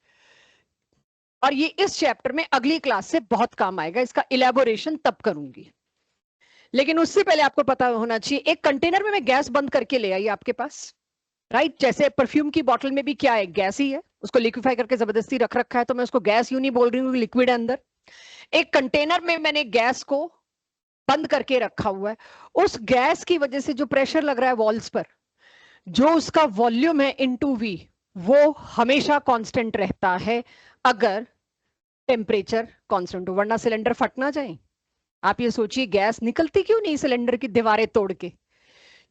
और ये इस चैप्टर में अगली क्लास से बहुत काम आएगा। इसका इलेबोरेशन तब करूंगी, लेकिन उससे पहले आपको पता होना चाहिए एक कंटेनर में मैं गैस बंद करके ले आई आपके पास, राइट? जैसे परफ्यूम की बोतल में भी क्या है, गैस ही है। उसको लिक्विफाई करके जबरदस्ती रख रखा है, तो मैं उसको गैस यूं नहीं बोल रही हूँ, लिक्विड है अंदर। एक कंटेनर में मैंने गैस को बंद करके रखा हुआ है। उस गैस की वजह से जो प्रेशर लग रहा है वॉल्स पर, जो उसका वॉल्यूम है इनटू वी, वो हमेशा कांस्टेंट रहता है अगर टेम्परेचर कांस्टेंट हो, वरना सिलेंडर फट ना जाए। आप ये सोचिए गैस निकलती क्यों नहीं सिलेंडर की दीवारें तोड़ के?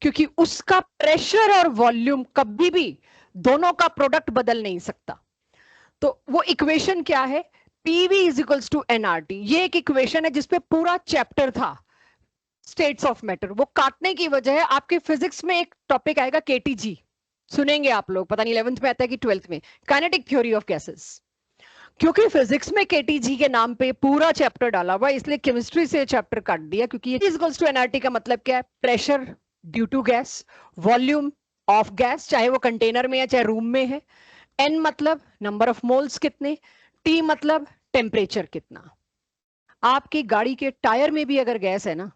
क्योंकि उसका प्रेशर और वॉल्यूम कभी भी दोनों का प्रोडक्ट बदल नहीं सकता। तो वो इक्वेशन क्या है? PV is equals to NRT. ये एक इक्वेशन है जिसपे पूरा चैप्टर था, स्टेट्स ऑफ मैटर। वो काटने की वजह है, आपके फिजिक्स में एक टॉपिक आएगा केटीजी, सुनेंगे आप लोग, पता नहीं 11th में आता है कि 12th में, काइनेटिक थ्योरी ऑफ गैसेस। क्योंकि फिजिक्स में केटीजी के नाम पे पूरा चैप्टर डाला हुआ, इसलिए केमिस्ट्री से चैप्टर काट दिया। क्योंकि ये इक्वल्स टू एनआरटी का मतलब क्या है? Pressure due to gas, volume of gas, चाहे वो कंटेनर में है चाहे रूम में है, एन मतलब नंबर ऑफ मोल्स कितने, टी मतलब टेम्परेचर कितना। आपकी गाड़ी के टायर में भी अगर गैस है ना,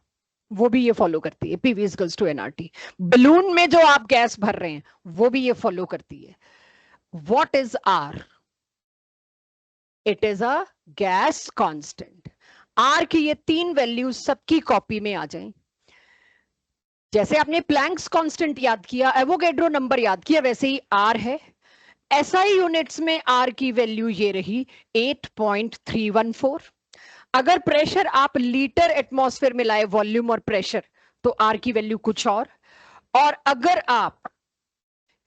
वो भी ये फॉलो करती है, PV equals to NRT. Balloon में जो आप गैस भर रहे हैं वो भी ये फॉलो करती है। What is R? It is a gas constant. R की ये तीन वैल्यूज सबकी कॉपी में आ जाएं। जैसे आपने प्लैंक्स कांस्टेंट याद किया, एवोगैड्रो नंबर याद किया, वैसे ही आर है। एसआई यूनिट्स में आर की वैल्यू ये रही 8.314। अगर प्रेशर आप लीटर एटमॉस्फेयर में लाए, वॉल्यूम और प्रेशर, तो आर की वैल्यू कुछ और अगर आप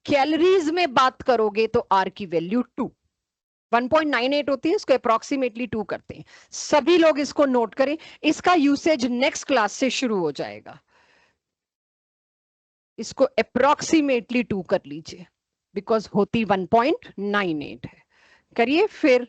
कैलोरीज में बात करोगे तो आर की वैल्यू 1.98 होती है, इसको अप्रोक्सीमेटली 2 करते हैं। सभी लोग इसको नोट करें, इसका यूसेज नेक्स्ट क्लास से शुरू हो जाएगा। इसको अप्रोक्सीमेटली 2 कर लीजिए, बिकॉज होती 1.98 है। करिए फिर